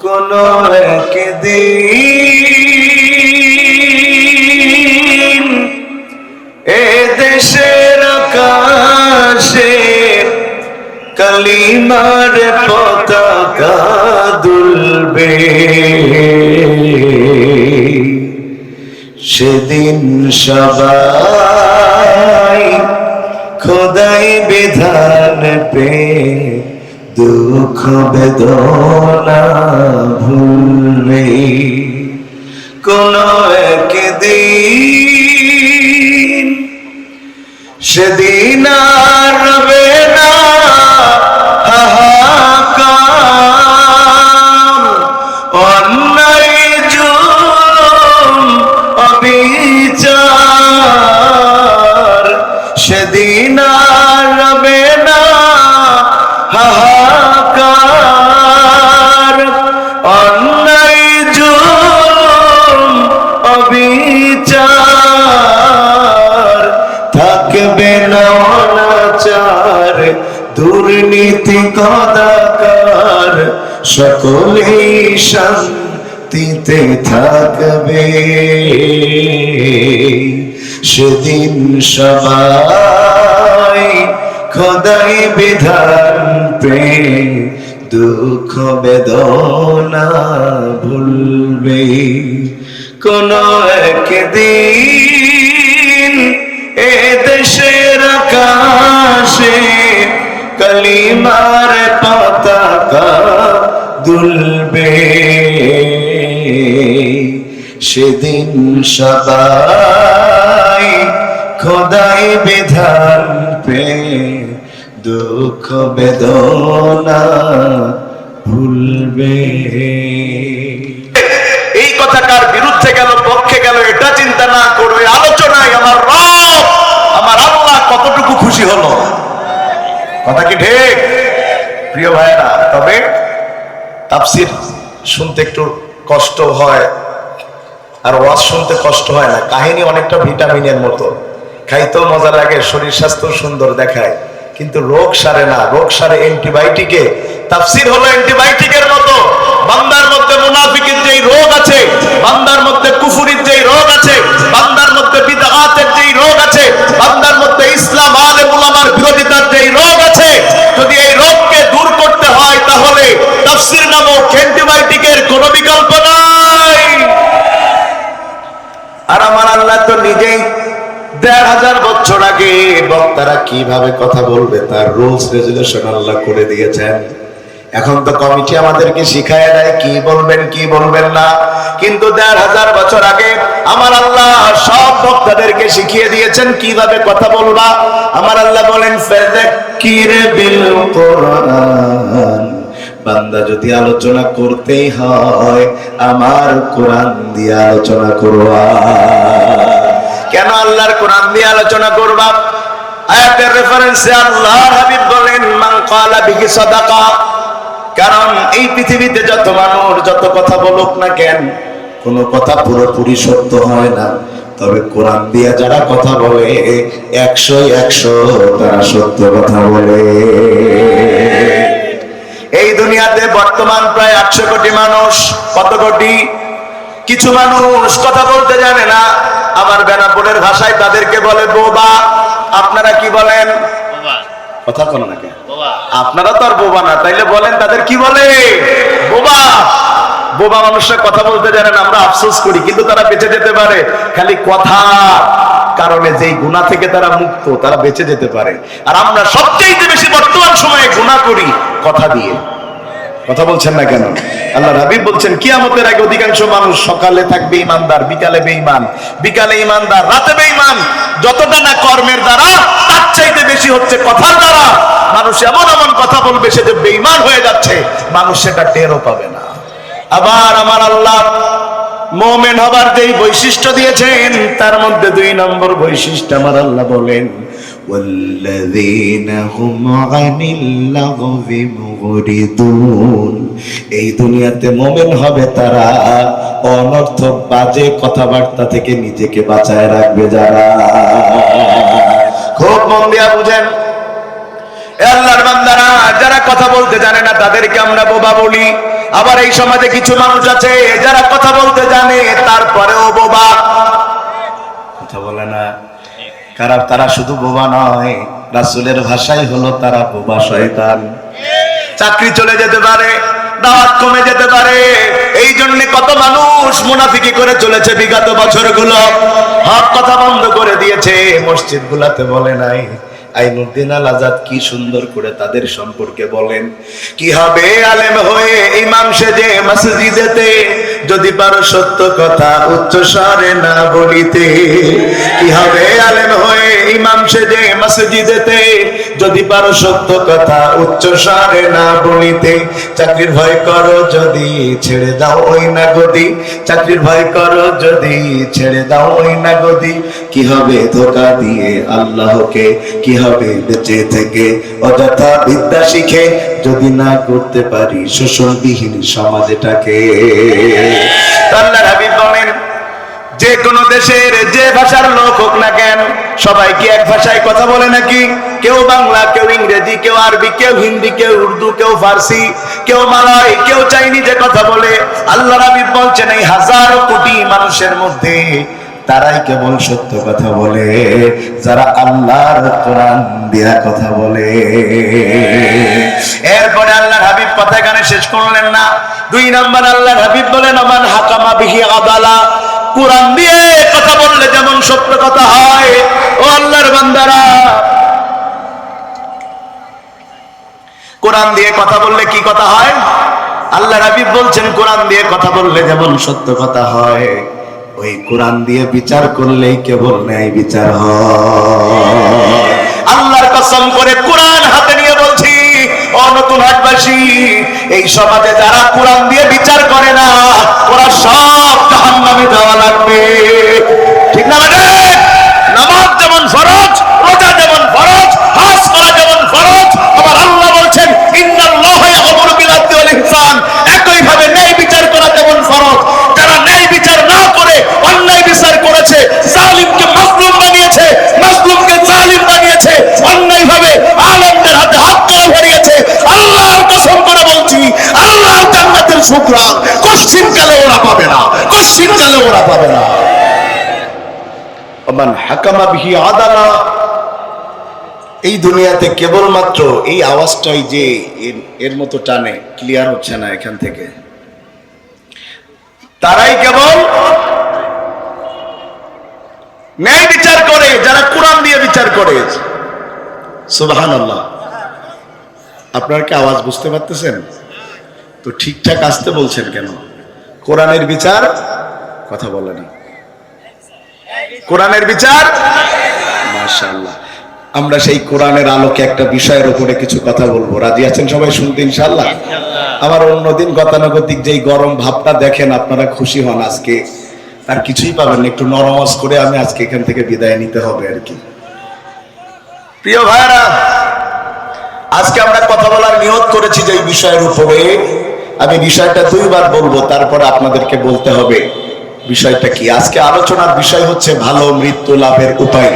কোনো একদিন এ দেশের আকাশে কালিমার পতাকা দুলবে, সেদিন সবাই খোদাই বিধান পে দুঃখ বেদনা ভুলবে। কোন একদিন সেদিন আর রবে না হাহাকার, অন্যায় জুলুম অবিচার, সেদিন আর রবে না হাহাকার, অন্যায় জুলুম অবিচার, থাকবে না অনাচার দুর্নীতি কদাকার, সকলেই শান্তিতে থাকবে। সেদিন সবাই খোদাই বিধান পে দুঃখ বেদনা ভুলবে। কোন একদিন এ দেশের আকাশে কালিমার পতাকা দুলবে, সেদিন সবাই খোদাই বিধান পে দুঃখ বেদনা ভুলবে। এই কথা কার বিরুদ্ধে গেল পক্ষে গেল এটা চিন্তা না করে আলোচনায় আমার রব আমার আল্লাহ কতটুকু খুশি হলো। কথা কি ঠিক প্রিয় ভাইরা? তবে তাফসীর শুনতে একটু কষ্ট হয়, আর ওয়াজ শুনতে কষ্ট হয় না। কাহিনী অনেকটা ভিটামিনের মতো, খাইতেও মজা লাগে, শরীর স্বাস্থ্য সুন্দর দেখায়, কিন্তু রোগ সারে না। রোগ সারে অ্যান্টিবায়োটিকে। তাফসীর হলো অ্যান্টিবায়োটিকের মতো। বান্দার মধ্যে মুনাফিকের যেই রোগ আছে, বান্দার মধ্যে কুফরির যেই রোগ আছে, বান্দার মধ্যে বিদআতের যেই রোগ আছে, বান্দার মধ্যে ইসলাম আলেম উলামার বিরোধিতার যেই রোগ আছে, যদি এই রোগকে দূর করতে হয় তাহলে তাফসীর নামক অ্যান্টিবায়োটিকের কোনো বিকল্প নাই। আর আমার আল্লাহ তো নিজেই ১,৫০০ বছর আগে বক্তারা কিভাবে কথা বলবে তার রুলস রেজুলেশন আল্লাহ করে দিয়েছেন। এখন তো কমিটি আমাদেরকে শিখায় দেয় কি বলবেন কি বলবেন না, কিন্তু ১,৫০০ বছর আগে আমার আল্লাহ সব বক্তাদেরকে শিখিয়ে দিয়েছেন কিভাবে কথা বলবা। আমার আল্লাহ বলেন ফাযাক্কির বিল কুরআন, বান্দা যদি আলোচনা করতেই হয় আমার কোরআন দিয়ে আলোচনা করবা। কেন আল্লাহর কোরআন দিয়ে আলোচনা করবা? আয়াতের রেফারেন্সে আল্লাহর হাবিব বলেন মান ক্বালা বিহি সাদাকা। কারণ এই পৃথিবীতে যত মানুষ যত কথা বলুক না কেন, কোনো কথা পুরোপুরি সত্য হয় না। তবে কোরআন দিয়ে যারা কথা বলে ১০০ তারা সত্য কথা বলে। এই দুনিয়াতে বর্তমান প্রায় ৮০০ কোটি মানুষ। কত কোটি? কিছু মানুষ কথা বলতে জানে না, আবার বেনাপোলের ভাষায় তাদেরকে বলে বোবা। আপনারা কি বলেন? কথা বলো না কেন? আপনারা তো আর বোবা না, তাইলে বলেন তাদের কি বলে? বোবা। বোবা মানুষরা কথা বলতে জানে না, আমরা আফসোস করি, কিন্তু তারা বেঁচে যেতে পারে খালি কথা কারণে। যেই গুনাহ থেকে তারা মুক্ত, তারা বেঁচে যেতে পারে। আর আমরা সবচেয়ে বেশি বর্তমান সময়ে গুনাহ করি কথা দিয়ে। কথা বলছেন না কেন? আল্লাহর হাবিব বলছেন কিয়ামতের আগে অধিকাংশ মানুষ সকালে থাকবে ইমানদার, বিকালে বেঈমান, বিকালে ইমানদার, রাতে বেঈমান। যতটা না কর্মের দ্বারা তার চাইতে বেশি হচ্ছে কথার দ্বারা। মানুষ এমন এমন কথা বলবে সে যে বেঈমান হয়ে যাচ্ছে, মানুষ সেটা টেরও পাবে না। আবার আমার আল্লাহ মুমিন হবার যেই বৈশিষ্ট্য দিয়েছেন তার মধ্যে ২ নম্বর বৈশিষ্ট্য আমার আল্লাহ বলেন ওয়াল্লাযীনা হুম আনিল লাগবি মুরিদুন। এই দুনিয়াতে মুমিন হবে তারা অনর্থক বাজে কথাবার্তা থেকে নিজেকে বাঁচায় রাখবে যারা। খুব মন দিয়া বুঝেন, এ আল্লাহর বান্দারা, যারা কথা বলতে জানে না তাদেরকে আমরা বোবা বলি। আবার এই সমাজে কিছু মানুষ আছে যারা কথা বলতে জানে তারপরেও বোবা, কথা বলে না। কারণ তারা শুধু বোবা নয়, রাসূলের ভাষাই হলো তারা বোবা শয়তান। চাকরি চলে যেতে পারে, দাওয়াত কমে যেতে পারে, এই জন্য কত মানুষ মুনাফিকি করে চলেছে বিগত বছরগুলো। হক কথা বন্ধ করে দিয়েছে, মসজিদ গুলাতে বলে নাই। আইনুদ্দিন আল আজাদ কি সুন্দর করে তাদের সম্পর্কে বলেন, কি হবে আলেম হয়ে ইমাম সেজে মসজিদেতে, যদি পারো সত্য কথা উচ্চ স্বরে না বলিতে। কি হবে আলেম হয়ে ইমাম সেজে মসজিদেতে, যদি পারো সত্য কথা উচ্চ স্বরে না বলিতে। চাকরির ভয় করো যদি ছেড়ে দাও ওই না গদি, চাকরির ভয় করো যদি ছেড়ে দাও ওই না গদি। কি হবে ধোঁকা দিয়ে আল্লাহকে, কি হবে বেঁচে থেকে অযথা বিদ্যা শিখে, যদি না করতে পারি শোষণবিহীন সমাজটাকে। আল্লাহর হাবিব বলেন, যে কোন দেশের যে ভাষার লোক হোক না কেন, সবাই কি এক ভাষায় কথা বলে নাকি? কেউ বাংলা, কেউ ইংরেজি, কেউ আরবি, কেউ হিন্দি, কেউ উর্দু, কেউ ফার্সি, কেউ মালয়, কেউ চাইনিজে কথা বলে। আল্লাহর হাবিব বলছেন, এই হাজারো কোটি মানুষের মধ্যে তারাই কেবল সত্য কথা বলে যারা আল্লাহর কোরআন দিয়া কথা বলে। এরপরে আল্লাহর হাবিব কথা এখানে শেষ করলেন না। 2 নাম্বার আল্লাহর হাবিব বলেন, আমান হাকামা বিহি আদালা, কোরআন দিয়ে কথা বললে যেমন সত্য কথা হয়, ও আল্লাহর বান্দারা, কোরআন দিয়ে কথা বললে কি কথা হয়? আল্লাহর হাবিব বলছেন, কোরআন দিয়ে কথা বললে যেমন সত্য কথা হয়, ওই কোরআন দিয়ে বিচার করলেই কেবল ন্যায় বিচার হয়। আল্লাহর কসম করে কোরআন হাতে নিয়ে বলছি, ও নতুন হাটবাসী, এই সমাজে যারা কোরআন দিয়ে বিচার করে না, ওরা সব জাহান্নামে যাওয়া লাগবে। ঠিক না? নামাজ যেমন ফরজ, রোজা যেমন ফরজ, হজ করা যেমন ফরজ, আবার আল্লাহ বলছেন ইন্নাল্লাহা ইয়া'মুরু বিল আদলি ওয়াল ইহসান, একইভাবে ন্যায় বিচার করা যেমন ফরজ। যারা ন্যায় বিচার না করে অন্যায় বিচার করেছে, জালিমকে মাজলুম বানিয়েছে, মাজলুমকে জালিম বানিয়েছে, অন্যায়ভাবে আলেমদের হাতে হাত তুলে ধরিয়েছে, আল্লাহর কসম করে বলছি, আল্লাহর জান্নাতের সুগ্রাণ কশ্চিনকালে ওরা পাবে না, কশ্চিনকালে ওরা পাবে না। ওমান হাকামা বিহি আদালা, এই দুনিয়াতে কেবলমাত্র এই আওয়াজটাই যে এর মতো টানে, ক্লিয়ার হচ্ছে না এখান থেকে, তারাই কেবল ন্যায় বিচার করে যারা কোরআন দিয়ে বিচার করে। সুবহানাল্লাহ। আপনারা কি আওয়াজ বুঝতে পারতেছেন? তো ঠিকঠাক আসতে বলছেন কেন? কোরআনের বিচার কথা বলে না, কোরআনের বিচার। মাশাআল্লাহ। আমরা সেই কোরআনের আলোকে একটা বিষয়ের উপরে কিছু কথা বলবো। রাজি আছেন সবাই শুনতে ইনশাআল্লাহ? আমার অন্যদিন গতানুগতিক যেই গরম ভাবটা দেখেন আপনারা খুশি হন, আজকে আর কিছুই পাবেন না, একটু নরমাজ করে আমি আজকে এখান থেকে বিদায় নিতে হবে আর কি। প্রিয় ভাইরা, আজকে আমরা কথা বলার নিয়ত করেছি যে এই বিষয়ের উপরে। আমি বিষয়টা 2 বার বলবো, তারপরে আপনাদেরকে বলতে হবে বিষয়টা কি। আজকে আলোচনার বিষয় হচ্ছে ভালো মৃত্যু লাভের উপায়।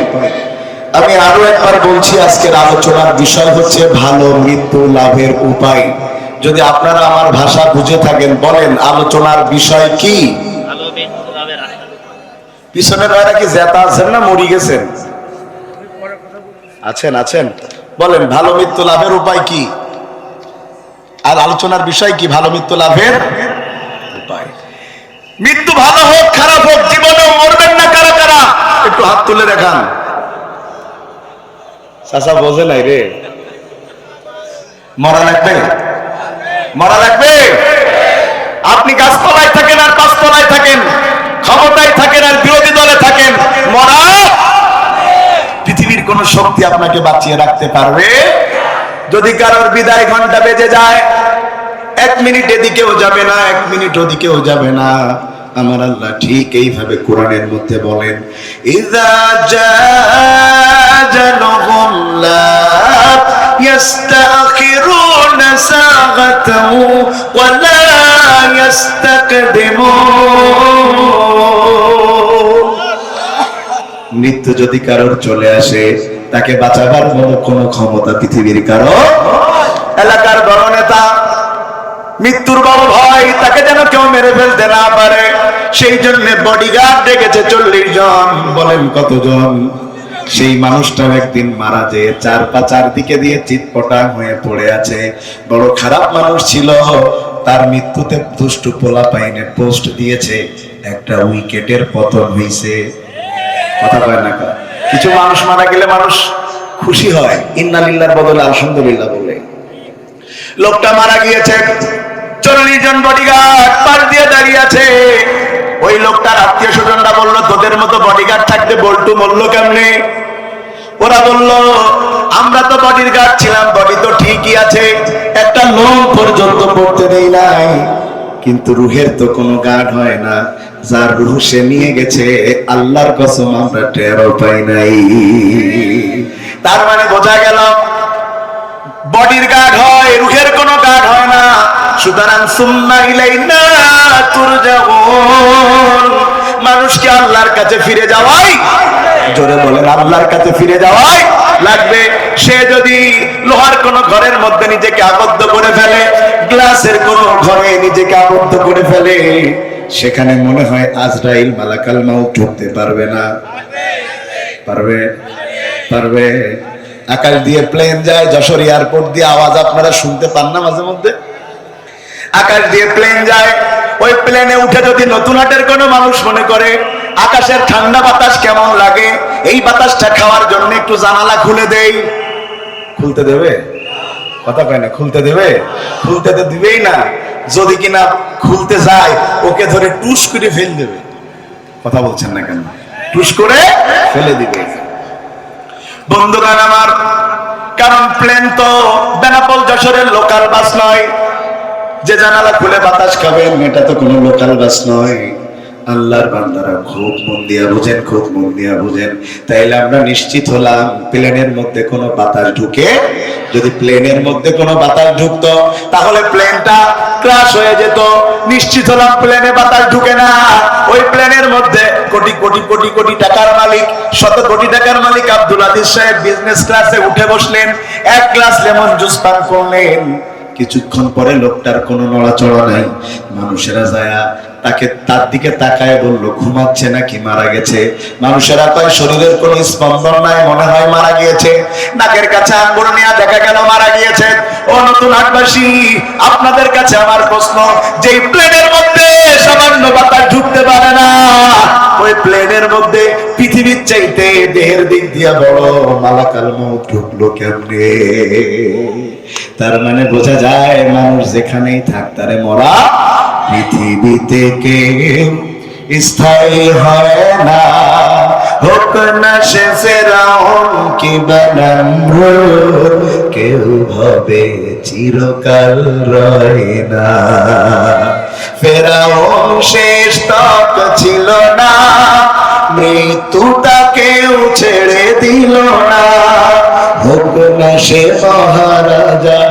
আমি আরো একবার বলছি, আজকের আলোচনার বিষয় হচ্ছে ভালো মৃত্যু লাভের উপায়। যদি আপনারা আমার ভাষা বুঝে থাকেন বলেন আলোচনার বিষয় কি? পিছনের ভাইরা কি জেতা আছেন না মরি গেছেন? আছেন আছেন, বলেন ভালো মৃত্যু লাভের উপায় কি? আর আলোচনার বিষয় কি? ভালো মৃত্যু লাভের উপায়। মৃত্যু ভালো হোক খারাপ হোক, জীবনেও মরবেন না কারা কারা? একটু হাত তুলে দেখান। চাচা বোঝে নাই রে, মরা লাগবে, মরা লাগবে। আপনি গাছতলায় থাকেন আর 5 তলায় থাকেন, ক্ষমতায় থাকেন আর বিরোধী দলে থাকেন, মরা। পৃথিবীর কোন শক্তি আপনাকে বাঁচিয়ে রাখতে পারবে? যদি কারোর বিদায় ঘন্টা বেজে যায়, 1 মিনিট এদিকেও যাবে না, 1 মিনিট ওদিকেও যাবে না। আমার আল্লাহ ঠিক এইভাবে কোরআনের মধ্যে বলেন, ইযা জাআজালুহুম লা ইস্তাখিরুনা সাআতান ওয়া লা ইস্তাকদিমুন। মৃত্যু যদি কারোর চলে আসে, তাকে বাঁচাবার মতো কোনো ক্ষমতা পৃথিবীর কারো। এলাকার বড় নেতা, মৃত্যুর বড় ভয়, তাকে যেন কেউ মেরে ফেলতে না পারে, সেই জন্য বডিগার্ড ডেকেছে 40 জন। বলেন কতজন? সেই মানুষটাও একদিন মারা যেয়ে চারদিকে দিয়ে চিৎপটাং হয়ে পড়ে আছে। বড় খারাপ মানুষ ছিল, তার মৃত্যুতে দুষ্টু পোলা পাইনে পোস্ট দিয়েছে, একটা উইকেটের পতন হইছে। কথা কয় না কা? কিছু মানুষ মারা গেলে মানুষ খুশি হয়, ইন্নালিল্লাহর বদলে আলহামদুলিল্লাহ বলে। লোকটা মারা গিয়েছে, 40 জন বডিগার্ড পাশ দিয়ে দাঁড়িয়ে আছে। ওই লোকটার আত্মীয় স্বজনরা বলল, তোদের মতো বডিগার্ড থাকতে বল্টু মরল কেমনে? ওরা বলল, আমরা তো বডিগার্ড ছিলাম, বডি তো ঠিকই আছে, একটা লোক পর্যন্ত পড়তে দেই নাই, কিন্তু রুহের তো কোনো গার্ড হয় না। যার রুহ সে নিয়ে গেছে, আল্লাহর কসম আমরা টেরও পাই নাই। তার মানে বোঝা গেল বডির গার্ড হয়, রুহের কোনো গার্ড হয় না। সুতরাং সুম্মা ইলাইনা তুরজাউন, মানুষকে আল্লাহর কাছে ফিরে যাওয়াই, জোরে বলেন, আল্লাহর কাছে ফিরে যাওয়াই লাগবে। সে যদি লোহার কোন ঘরের মধ্যে নিজেকে আবদ্ধ করে ফেলে, গ্লাসের কোন ঘরে নিজেকে আবদ্ধ করে ফেলে, সেখানে মনে হয় আজরাইল মালাকাল মাউত ঢুকতে পারবে না। পারবে? পারবে? আকাশ দিয়ে প্লেন যায়, যশোর এয়ারপোর্ট দিয়ে আওয়াজ আপনারা শুনতে পান না মাঝে মধ্যে? আকাশ দিয়ে প্লেন যায়, ওই প্লেনে উঠে যদি নতুন হাটের কোনো মানুষ মনে করে আকাশের ঠান্ডা বাতাস কেমন লাগে, এই বাতাসটা খাওয়ার জন্য একটু জানালা খুলে দেই, খুলতে দেবে? কথা কয় না, খুলতে দেবে? খুলতে তো দিবেই না। যদি কিনা খুলতে যায়, ওকে ধরে টুস করে ফেল দেবে। কথা বলছেন না কেন? টুস করে ফেলে দিবে। বন্ধুগণ আমার, কারণ প্লেন তো বেনাপোল যশোরের লোকাল বাস নয় যে জানালা খুলে বাতাস খাবেন, এটা তো কোনো লোকাল বাস নয়। আল্লাহর বান্দারা খুব মন দিয়া বুঝেন, খুব মন দিয়া বুঝেন। তাইলে আমরা নিশ্চিত হলাম প্লেনের মধ্যে কোনো বাতাস ঢুকে, যদি প্লেনের মধ্যে কোনো বাতাস ঢুকতো তাহলে প্লেনটা ক্র্যাশ হয়ে যেত। নিশ্চিত হলাম প্লেনে বাতাস ঢুকে না। ওই প্লেনের মধ্যে কোটি কোটি কোটি কোটি টাকার মালিক, শত কোটি টাকার মালিক আব্দুল আজিজ সাহেব বিজনেস ক্লাসে উঠে বসলেন, এক গ্লাস লেমন জুস পান করলেন। কিছুক্ষণ পরে লোকটার কোনো নড়াচড়া নাই। মানুষেরা যায়া তার দিকে তাকায় বলল, ঘুমাচ্ছে নাকি মারা গেছে? মানুষেরা কয় শরীরের কোনো স্পন্দন নাই, মনে হয় মারা গিয়েছে। নাকের কাছে আঙ্গুল নিয়ে দেখা গেল মারা গিয়েছে। ও নতুন হাটবাসী, আপনাদের কাছে আমার প্রশ্ন, যে প্লেনের মধ্যে সামান্য বাতাস ঢুকতে পারে না, ওই প্লেনের মধ্যে পৃথিবীর চাইতে দেহের দিক দিয়া বড় মালাকাল মউত ঢুকলো কেমনে? তার মানে বোঝা যায় মানুষ যেখানেই থাক তারে মরা। পৃথিবীতে কেউ স্থায়ী হয় না, হোক না সে ফেরাউন কি বানাম্র, কেউ ভাবে চিরকাল রয় না। ফেরাউন শেষ তক ছিল না, মৃত্যুটা কেউ ছেড়ে দিল না, হোক না সে মহারাজা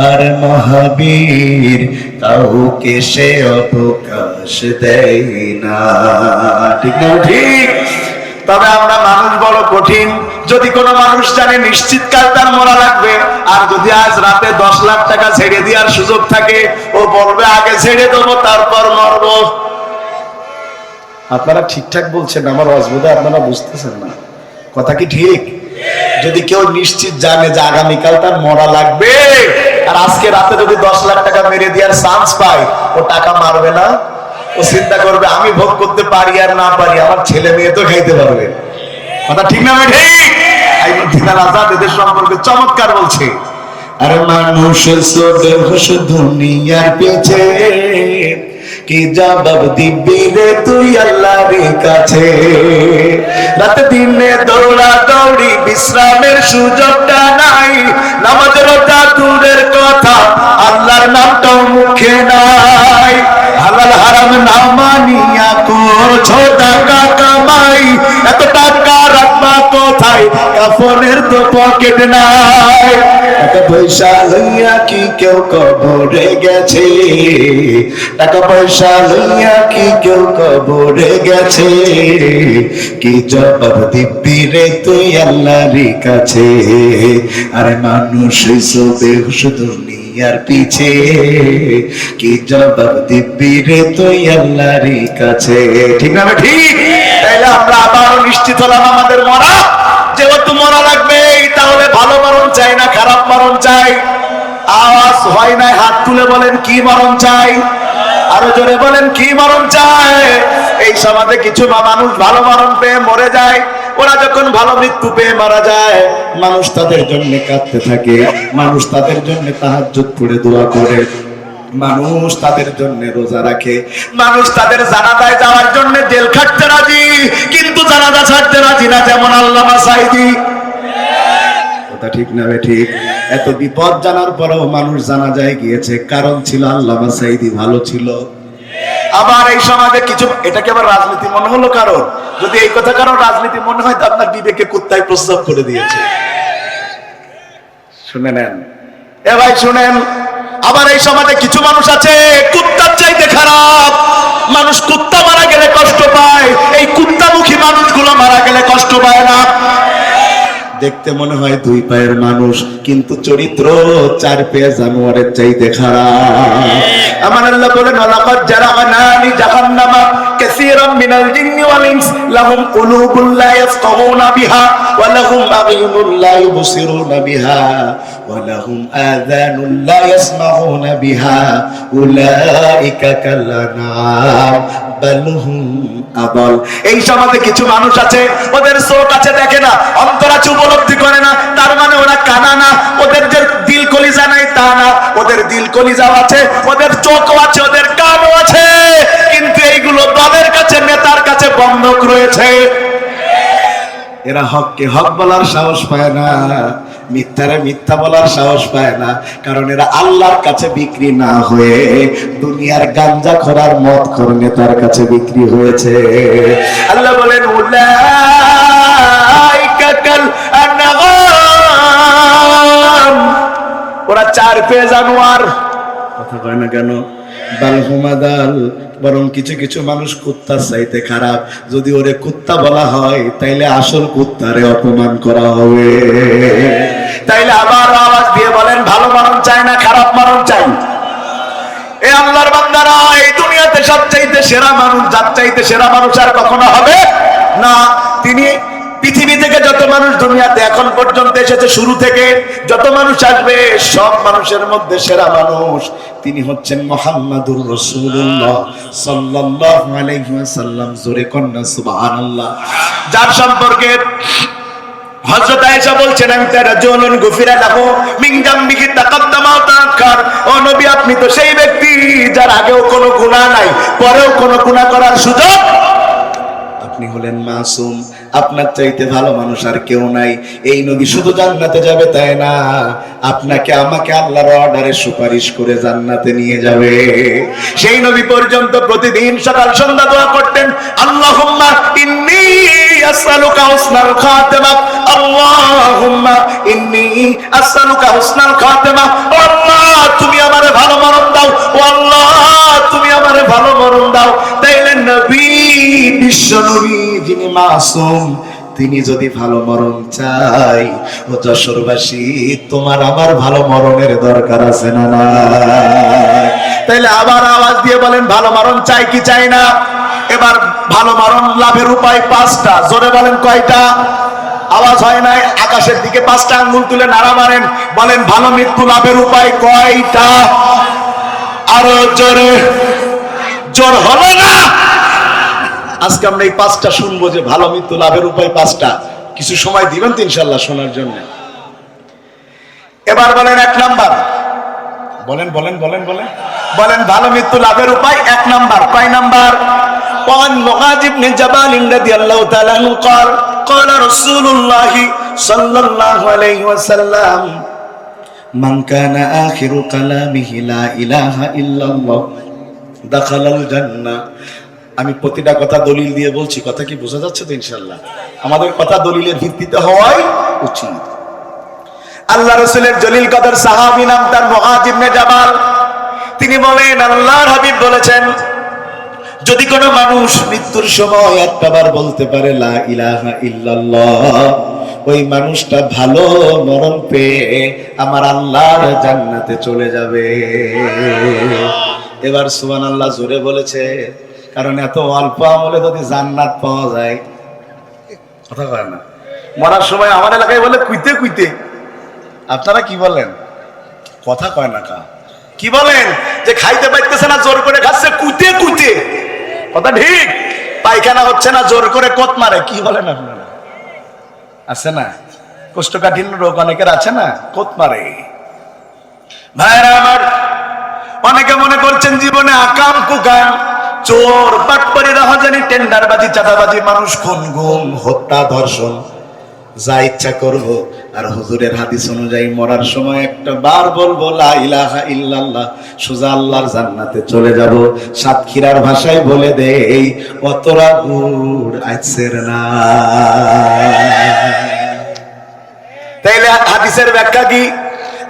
আর মহাবীর, কাউকে সে অবকাশ দেয় না। ঠিক না? ঠিক। তবে আমরা মানুষ বড় কঠিন। যদি কোনো মানুষ জানে নিশ্চিত কাল তার মরা লাগবে, আর যদি আজ রাতে 10 লাখ টাকা ছেড়ে দেওয়ার সুযোগ থাকে, ও বলবে আগে ছেড়ে দেবো তারপর মরবো। আপনারা ঠিকঠাক বলছেন, আমার অসুবিধা আপনারা বুঝতেছেন না। কথা কি ঠিক? যদি কেউ নিশ্চিত জানে যে আগামীকাল তার মরা লাগবে, আর আজকে রাতে যদি 10 লাখ টাকা মেরে দেওয়ার চান্স পায়, ও টাকা মারবে না। ও চিন্তা করবে আমি ভোগ করতে পারি আর না পারি, আমার ছেলে মেয়ে তো খাইতে পারবে। কথা ঠিক না? ঠিক। এদের সম্পর্কে চমৎকার বলছে, আর মানুষ দুনিয়ার পিছে কি জবাব দিবি রে তুই আল্লাহর কাছে? রাতে দিনে দৌড়া দৌড়ি, বিশ্রামের সুযোগটা নাই, নামাজ রোজা দূরের কথা, আল্লাহর নামটাও মুখে নাই। হালাল হারাম না মানিয়া করছো টাকা কামাই, এত টাকা রাখবা কোথায়, কাফনের তো পকেট নাই। টাকা পয়সা লইয়া কি কেউ কবরে গেছে? টাকা পয়সা লইয়া কি কেউ কবরে গেছে? কি জবাব দিবি রে তুই আল্লাহর কাছে? আরে মানুষ বেহুশ দুনিয়ার পিছে, কি জবাব দিবি রে তুই আল্লাহর কাছে? ঠিক না ঠিক? তাইলে আমরা আবারও নিশ্চিত হলাম আমাদের মরা, যেহেতু মরা লাগবে, তাহলে ভালো মরণ চাই না খারাপ মরণ চাই? আওয়াজ হয় নাই, হাত তুলে বলেন কি মরণ চাই? আরো জোরে বলেন কি মরণ চাই? এই সমাজে কিছু মানুষ ভালো মরণ পেয়ে মরে যায়। ওরা যখন ভালো মৃত্যু পেয়ে মারা যায়, মানুষ তাদের জন্য কাঁদতে থাকে, মানুষ তাদের জন্য তাহাজ্জুদ পড়ে দোয়া করে, মানুষ তাদের জন্য রোজা রাখে, মানুষ তাদের জানাজায় যাওয়ার জন্য জেল খাটতে রাজি, কিন্তু জানাজা ছাড়তে রাজি না, যেমন আল্লামা সাঈদী। কথা ঠিক না ঠিক? এত বিপদ জানার পরেও মানুষ জানাজায় গিয়েছে, কারণ ছিল আল্লামা সাঈদী ভালো ছিল। আবার এই সমাজে কিছু, এটাকে আবার রাজনীতি মনে হলো কারণ? যদি এই কথা কারণ রাজনীতি মনে হয়, তো আপনার বিবেকে কুত্তায় প্রস্রাব করে দিয়েছে। শুনে নেন এ ভাই, শুনেন। আবার এই সমাজে কিছু মানুষ আছে কুত্তার চাইতে খারাপ। মানুষ কুত্তা মারা গেলে কষ্ট পায়, এই কুত্তামুখী মানুষগুলো মারা গেলে কষ্ট পায় না। দেখতে মনে হয় দুই পায়ের মানুষ, কিন্তু চরিত্র চার পায়ে জানোয়ারের চাইতে খারাপ। আমার আল্লাহ বলেন, লাকাদ জারা'না লি জাহান্নামা কাসীরাম মিনাল জিন্নি ওয়াল ইনস লাহুম কুলুবুন লা ইয়াফকাহুনা বিহা ওয়া লাহুম আ'য়ুনুন লা ইউবসিরুনা বিহা ওয়া লাহুম আযানুন লা ইয়াসমাউনা বিহা উলাইকা কাল আনআম বাল হুম আদাল। এই সমাজে কিছু মানুষ আছে, ওদের চোখ আছে দেখে না, অন্তর আছে উপলব্ধি করে না, তার মানে ওরা কানা না। ওদের যে দিল কলিজা নাই তা না, ওদের দিল কলিজাও আছে, ওদের চোখও আছে, ওদের কানও আছে, কিন্তু এইগুলো দলের কাছে, নেতার কাছে বন্ধক রয়েছে। এরা হককে হক বলার সাহস পায় না, মিথ্যারে মিথ্যা বলার সাহস পায় না, কারণ এরা আল্লাহর কাছে বিক্রি না হয়ে দুনিয়ার গাঞ্জা খোরার মদ খোর নেতার কাছে বিক্রি হয়েছে। আল্লাহ বলেন, উলাইকা কাল আনআম, ওরা চার পেয়ে জানোয়ার। কথা কয় না কেন? বালহুমাদাল, বরং কিছু কিছু মানুষ কুত্তার চাইতে খারাপ। যদি ওরে কুত্তা বলা হয়, তাইলে আসল কুত্তারে অপমান করা হবে। তাইলে আবার আওয়াজ দিয়ে বলেন, ভালো মরণ চাই না খারাপ মরণ চাই? এই আল্লাহর বান্দারা, এই দুনিয়াতে সবচাইতে সেরা মানুষ, যার চাইতে সেরা মানুষ আর কখনো হবে না। তিনি পৃথিবী থেকে যত মানুষ দুনিয়াতে এখন পর্যন্ত এসেছে, শুরু থেকে যত মানুষ আসবে, সব মানুষের মধ্যে সেরা মানুষ তিনি হচ্ছেন মুহাম্মাদুর রাসূলুল্লাহ সাল্লাল্লাহু আলাইহি ওয়াসাল্লাম। জোরে কন্না সুবহানাল্লাহ। যার সম্পর্কে হযরত আয়েশা বলছেন, আমি তার রাজুলুন গুফিরা লাহু মিন জামবিহি তাকাদ্দামা ওয়া তাআখার। ও নবী, আপনি তো সেই ব্যক্তি যার আগেও কোনো গুনাহ নাই, পরেও কোনো গুনাহ করার সুযোগ। আপনি হলেন মাসুম, আপনার চাইতে ভালো মানুষ আর কেউ নাই। এই নবী শুধু জান্নাতে যাবে তাই না, আপনাকে আমাকে আল্লাহর অর্ডারে সুপারিশ করে জান্নাতে নিয়ে যাবে। সেই নবী পর্যন্ত প্রতিদিন সকাল সন্ধ্যা দোয়া করতেন, আল্লাহুম্মা ইন্নী আসআলুকা হুসনাল খাতিমা, আল্লাহুম্মা ইন্নী আসআলুকা হুসনাল খাতিমা। ও আল্লাহ, তুমি আমারে ভালো মরণ দাও, ও আল্লাহ তুমি আমারে ভালো মরণ দাও। তাইলে নবী, বিশ্ব নবী যিনি মাসুম, তিনি যদি ভালো মরণ চাই, ও যশোরবাসী, তোমার আমার ভালো মরণের দরকার আছে না না? তাইলে আবার আওয়াজ দিয়ে বলেন, ভালো মরণ চাই কি চাই না? এবার ভালো মরণ লাভের উপায় পাঁচটা। জোরে বলেন কয়টা? আওয়াজ হয় নাই? আকাশের দিকে পাঁচটা আঙ্গুল তুলে নাড়া মারেন, বলেন ভালো মৃত্যু লাভের উপায় কয়টা? আরো জোরে। জোর হলো না? আজকে আমরা এই পাঁচটা শুনবো, যে ভালো মৃত্যু লাভের উপায় পাঁচটা। কিছু সময় দিবেন তো ইনশাআল্লাহ শোনার জন্য। এবার বলেন এক নাম্বার, বলেন বলেন বলেন বলেন বলেন ভালো মৃত্যু লাভের উপায় এক নাম্বার। কয় নাম্বার? وعن معاذ بن جبل رضي الله تعالى عنه قال قال رسول الله صلى الله عليه وسلم من كان آخر كلامه لا إله إلا الله دخل الجنة আমি প্রতিটা কথা দলিল দিয়ে বলছি, কথা কি বোঝা যাচ্ছে তো? ইনশাল্লাহ আমাদের কথা দলিলের ভিত্তিতে হওয়াই উচিত। আল্লাহ রাসূলের জলিল কদর সাহাবী নাম তার মুআয ইবনে জাবাল। তিনি বলেন, আল্লাহর হাবিব বলেছেন, যদি কোনো মানুষ মৃত্যুর সময় একটাবার বলতে পারে লা ইলাহা ইল্লাল্লাহ, ওই মানুষটা ভালো মরণ পেয়ে আমার আল্লাহর জান্নাতে চলে যাবে। এবার সুবহানাল্লাহ জোরে বলেছে, কারণ এত অল্প আমলে যদি জান্নাত পাওয়া যায়, কথা কয় না। মরার সময় আমার এলাকায় বলে কুইতে কুইতে। আপনারা কি বলেন? কথা কয় না কা? কি বলেন? যে খাইতে পাইতেছে না, জোর করে খাচ্ছে কুইতে কুইতে। কথা ঠিক। পায়খানা হচ্ছে না, জোর করে কোত মারে। কি বলেন আপনারা? আছে না কোষ্ঠকাঠিন্য রোগ অনেকের আছে না, কোত মারে। ভাইরা আমার, অনেকে মনে করছেন জীবনে আকাম কুকাম, চোর বাটপারি রাহাজানি টেন্ডারবাজি চাঁদাবাজি মানুষ খুন গুম হত্যা ধর্ষণ যা ইচ্ছা করব, আর হুজুরের হাদিস অনুযায়ী মরার সময় একটা বার বলবো লা ইলাহা ইল্লাল্লাহ, সোজা আল্লাহর জান্নাতে চলে যাব। সাতক্ষীরার ভাষায় বলে দেই, অতরা গুড় আইছের না। তাইলে হাদিসের ব্যাখ্যা কি?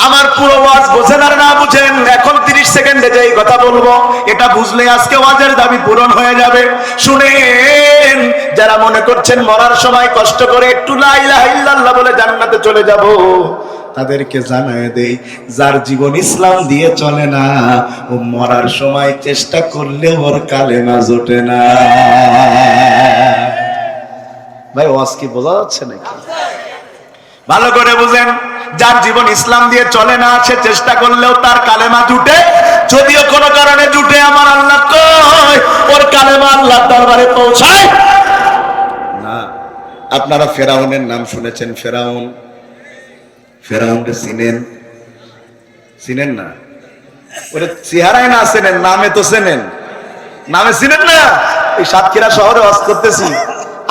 আমার পুরো ওয়াজ বোঝেন আর না বুঝেন, এখন 30 সেকেন্ডে যে এই কথা বলবো, এটা বুঝলে আজকে ওয়াজের দাবি পূরণ হয়ে যাবে। শুনেন, যারা মনে করছেন মরার সময় কষ্ট করে একটু লা ইলাহা ইল্লাল্লাহ বলে জান্নাতে চলে যাব, তাদেরকে জানায় দেই, যার জীবন ইসলাম দিয়ে চলে না, ও মরার সময় চেষ্টা করলে ওর কালেমা জোটে না। ভাই ওয়াজ কি বোঝা যাচ্ছে নাকি? ভালো করে বুঝেন, যার জীবন ইসলাম দিয়ে চলে না, সে চেষ্টা করলেও তার কালেমা জুটে। যদিও কোনো কারণে জুটে, আমার আল্লাহ কয় ওর কালেমা আল্লাহর দরবারে পৌঁছায় না। আপনারা ফেরাউনের নাম শুনেছেন? ফেরাউনকে চিনেন? চিনেন না? ওরে চেহারায় না চেনেন, নামে তো চেনেন। নামে চিনেন না? এই সাতক্ষীরা শহরে ওয়াজ করতেছি,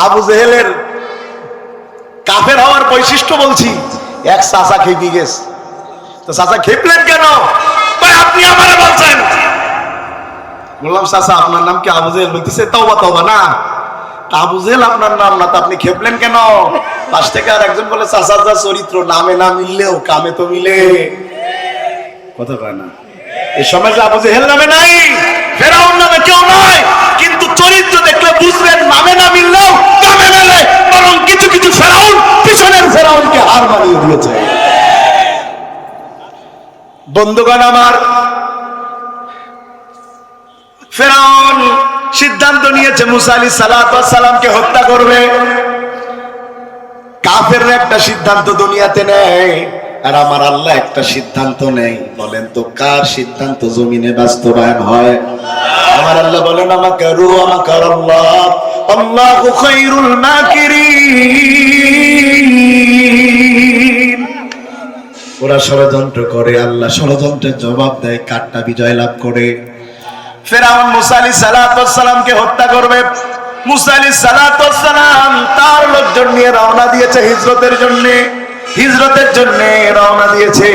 আবু জেহেলের কাফের হওয়ার বৈশিষ্ট্য বলছি। এক চাচা খেপে গেছে। তো চাচা খেপলেন কেন? আপনি আমারে বলছেন। বললাম, চাচা আপনার নাম কি আবু জেহেল? বলতেছে, তওবা তওবা, না আবু জেহেল আপনার নাম না, তো আপনি খেপলেন কেন? পাশ থেকে আর একজন বলে, চাচার যা চরিত্র, নামে না মিললেও কামে তো মিলে। কথা কয় না। এই সমাজে আবু জেহেল নামে নাই, ফেরাউন নামে কেউ নয়, কিন্তু চরিত্র দেখলে বুঝবেন নামে না মিললেও কামে মেলে। বরং কিছু কিছু ফেরাউন পিছনের ফেরাউনকে হার মানিয়ে দিয়েছে। বন্ধুগণ আমার, ফেরাউন সিদ্ধান্ত নিয়েছে মুসা আলাইহিস সালামকে হত্যা করবে। কাফেররা একটা সিদ্ধান্ত দুনিয়াতে নেয়, আর আমার আল্লাহ একটা সিদ্ধান্ত নেই। বলেন তো কার সিদ্ধান্ত জমিনে বাস্তবায়ন হয়? আমার আল্লাহ বলেন, আমাকে রু আমাকে আল্লাহ, আল্লাহু খায়রুল মাকিরিন। ওরা ষড়যন্ত্র করে, আল্লাহ ষড়যন্ত্রের জবাব দেয়, কারটা বিজয় লাভ করে। ফেরাউন মুসা আলাইহিস সালামকে হত্যা করবে। মুসা আলাইহিস সালাম তার লোকজন নিয়ে রওনা দিয়েছে হিজরতের জন্য রওনা দিয়েছে।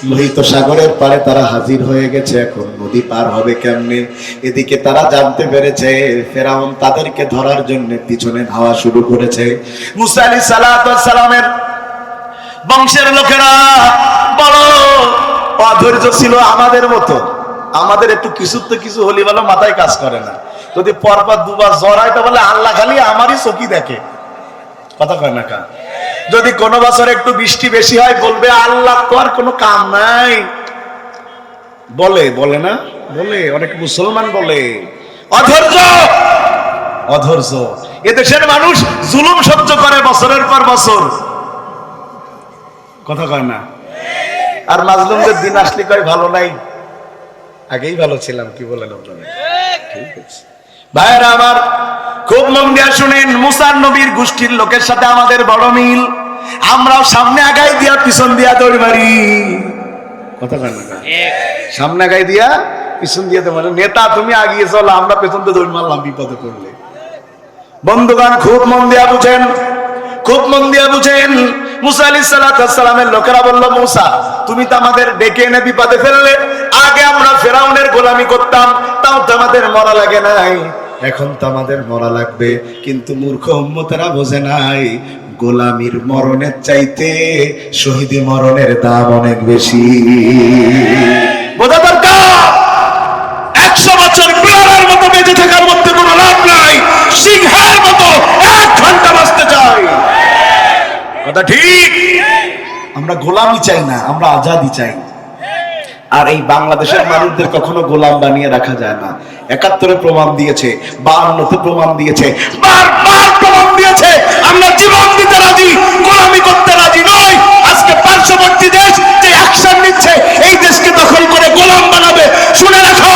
লোহিত সাগরের পারে তারা হাজির হয়ে গেছে। এখন নদী পার হবে কেমনে? এদিকে তারা জানতে পেরেছে ফেরাউন তাদেরকে ধরার জন্য পিছনে ধাওয়া শুরু করেছে। মুসা আলাইহিস সালামের বংশের লোকেরা বড় অধৈর্য ছিল, আমাদের মতো। আমাদের একটু কিছু হলি বলে মাথায় কাজ করে না। যদি পরপর দুবার জ্বর হয় তো বলে আল্লাহ খালি আমারই চোখই দেখে। কথা কয় না কা? যদি কোনো বছর একটু বৃষ্টি বেশি হয় বলবে আল্লাহ তো আর কোনো কাম নাই। বলে না? বলে, অনেক মুসলমান বলে। অধৈর্য এদেশের মানুষ জুলুম সহ্য করে বছরের পর বছর। কথা কয় না? আর মাজলুমদের দিন আসলে কয় ভালো নাই, আগেই ভালো ছিলাম। কি বলেন আপনারা? ঠিক আছে ভাইরা আমার, খুব মন দিয়া শুনেন। মুসা নবীর গোষ্ঠীর লোকের সাথে আমাদের বড় মিল। আমরাও সামনে আগাই দিয়া পিছন দিয়া দৌড় মারি। কথা কয় না? সামনে আগাই দিয়া পিছন দিয়া দৌড় মারি। নেতা তুমি আগিয়ে চলো, আমরা পেছন দিয়ে দৌড় মারলাম বিপদে পড়লে। বন্ধুগণ খুব মন দিয়া বুঝেন। মুসা আলাইহিস সালামের লোকেরা বলল, মুসা তুমি তো আমাদের ডেকে এনে বিপদে ফেললে, আগে আমরা ফেরাউনের গোলামি করতাম, তাও তো আমাদের মরা লাগে নাই, এখন তো আমাদের মরা লাগবে। কিন্তু মূর্খ উম্মতেরা বোঝে নাই, গোলামির মরণের চাইতে শহীদি মরণের দাম অনেক বেশি। বোঝা দরকার। 100 বছর বিড়ালের মতো বেঁচে থাকার মধ্যে কোনো লাভ নাই, সিংহের মতো 1 ঘন্টা বাঁচতে চাই। কথা ঠিক। আমরা গোলামি চাই না, আমরা আজাদি চাই। আর এই বাংলাদেশের মানুষদের কখনো গোলাম বানিয়ে রাখা যায় না। 71-এ প্রমাণ দিয়েছে, 52-তে প্রমাণ দিয়েছে, বারবার প্রমাণ দিয়েছে আমরা জীবন দিতে রাজি, গোলামি করতে রাজি নই। আজকে পার্শ্ববর্তী দেশ যে অ্যাকশন নিচ্ছে এই দেশকে দখল করে গোলাম বানাবে। শুনে রাখো,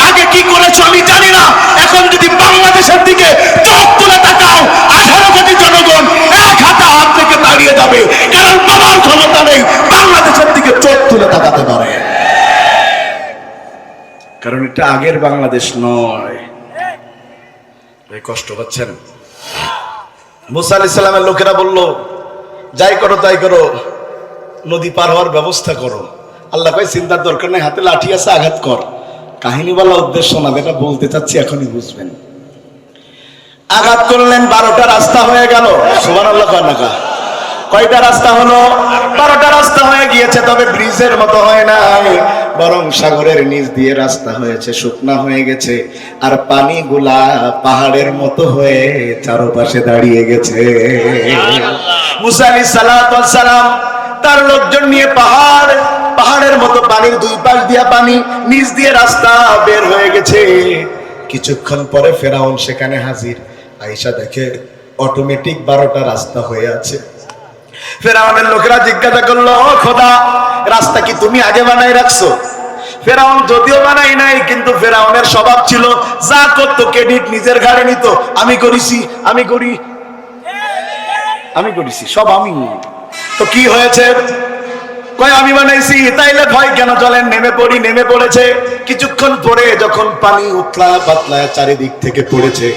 আগে কি করেছো আমি জানি না, এখন যদি বাংলাদেশের দিকে চোখ তুলে তাকাও 18 কোটি জনগণ এক হাতে হাত থেকে দাঁড়িয়ে যাবে, কারণ বাবার ক্ষমতা নেই বাংলাদেশের দিকে চোখ তুলে তাকাতে পারে। কারণ এটা আগের বাংলাদেশ নয়। কষ্ট পাচ্ছেন? মুসা আলাইহিস সালামের লোকেরা বলল, যাই করো তাই করো, নদী পার হওয়ার ব্যবস্থা করো। আল্লাহ কয় চিন্তার দরকার নেই, হাতে লাঠি আছে, আঘাত কর। কাহিনী বলা উদ্দেশ্য না, যেটা বলতে চাচ্ছি এখনই বুঝবেন। আঘাত করলেন, 12টা রাস্তা হয়ে গেল। সুবহানাল্লাহ কয় না? কয়টা রাস্তা হলো? 12টা রাস্তা হয়ে গিয়েছে। তবে ব্রিজের মতো হয় নাই, বরং সাগরের নিচ দিয়ে রাস্তা হয়েছে, শুকনা হয়ে গেছে। আর পানিগুলা পাহাড়ের মতো হয়ে চারপাশে দাঁড়িয়ে গেছে। মুসা আলাইহিস সালাম তার লোকজন নিয়ে পাহাড়ের মতো পানির 2 পাশ দিয়া পানি, নিচ দিয়ে রাস্তা বের হয়ে গেছে। কিছুক্ষণ পরে ফেরাউন সেখানে হাজির। আয়েশা দেখে অটোমেটিক 12টা রাস্তা হয়ে আছে। ফেরাউনের লোকেরা জিজ্ঞাসা করলো, ও খোদা, রাস্তা কি তুমি আগে বানাই রাখছো? ফেরাউন যদিও বানাই নাই, কিন্তু ফেরাউনের স্বভাব ছিল যা করতো ক্রেডিট নিজের ঘাড়ে নিত। আমি করেছি, আমি করেছি, সব আমি। তো কি হয়েছে? কয় আমি বানাইছি। তাইলে ভয় কেন? চলেন নেমে পড়েছে। কিছুক্ষণ পরে যখন পানি উতলা পাতলা চারিদিক থেকে পড়েছে,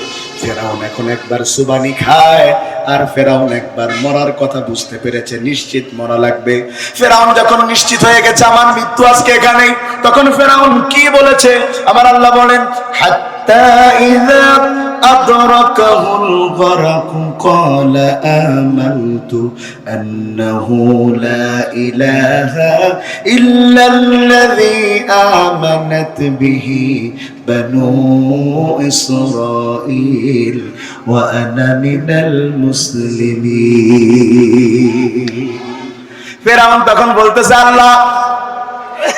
ফেরাউন এখন একবার সুবানি খায়, আর ফেরাউন একবার মরার কথা বুঝতে পেরেছে, নিশ্চিত মরা লাগবে। ফেরাউন যখন নিশ্চিত হয়ে গেছে আমার মৃত্যু আজকে এখানেই, তখন ফেরাউন কি বলেছে? আমার আল্লাহ বলেন, হাত্তা ইযা আদরাকাহুল গরক ক্বালা আমানতু আন্নাহু লা ইলাহা ইল্লাল্লাযী আমানাত বিহি বানু ইসরাঈল ওয়া আনা মিনাল মুসলিমিন। ফেরাউন তখন বলতেছে, আল্লাহ,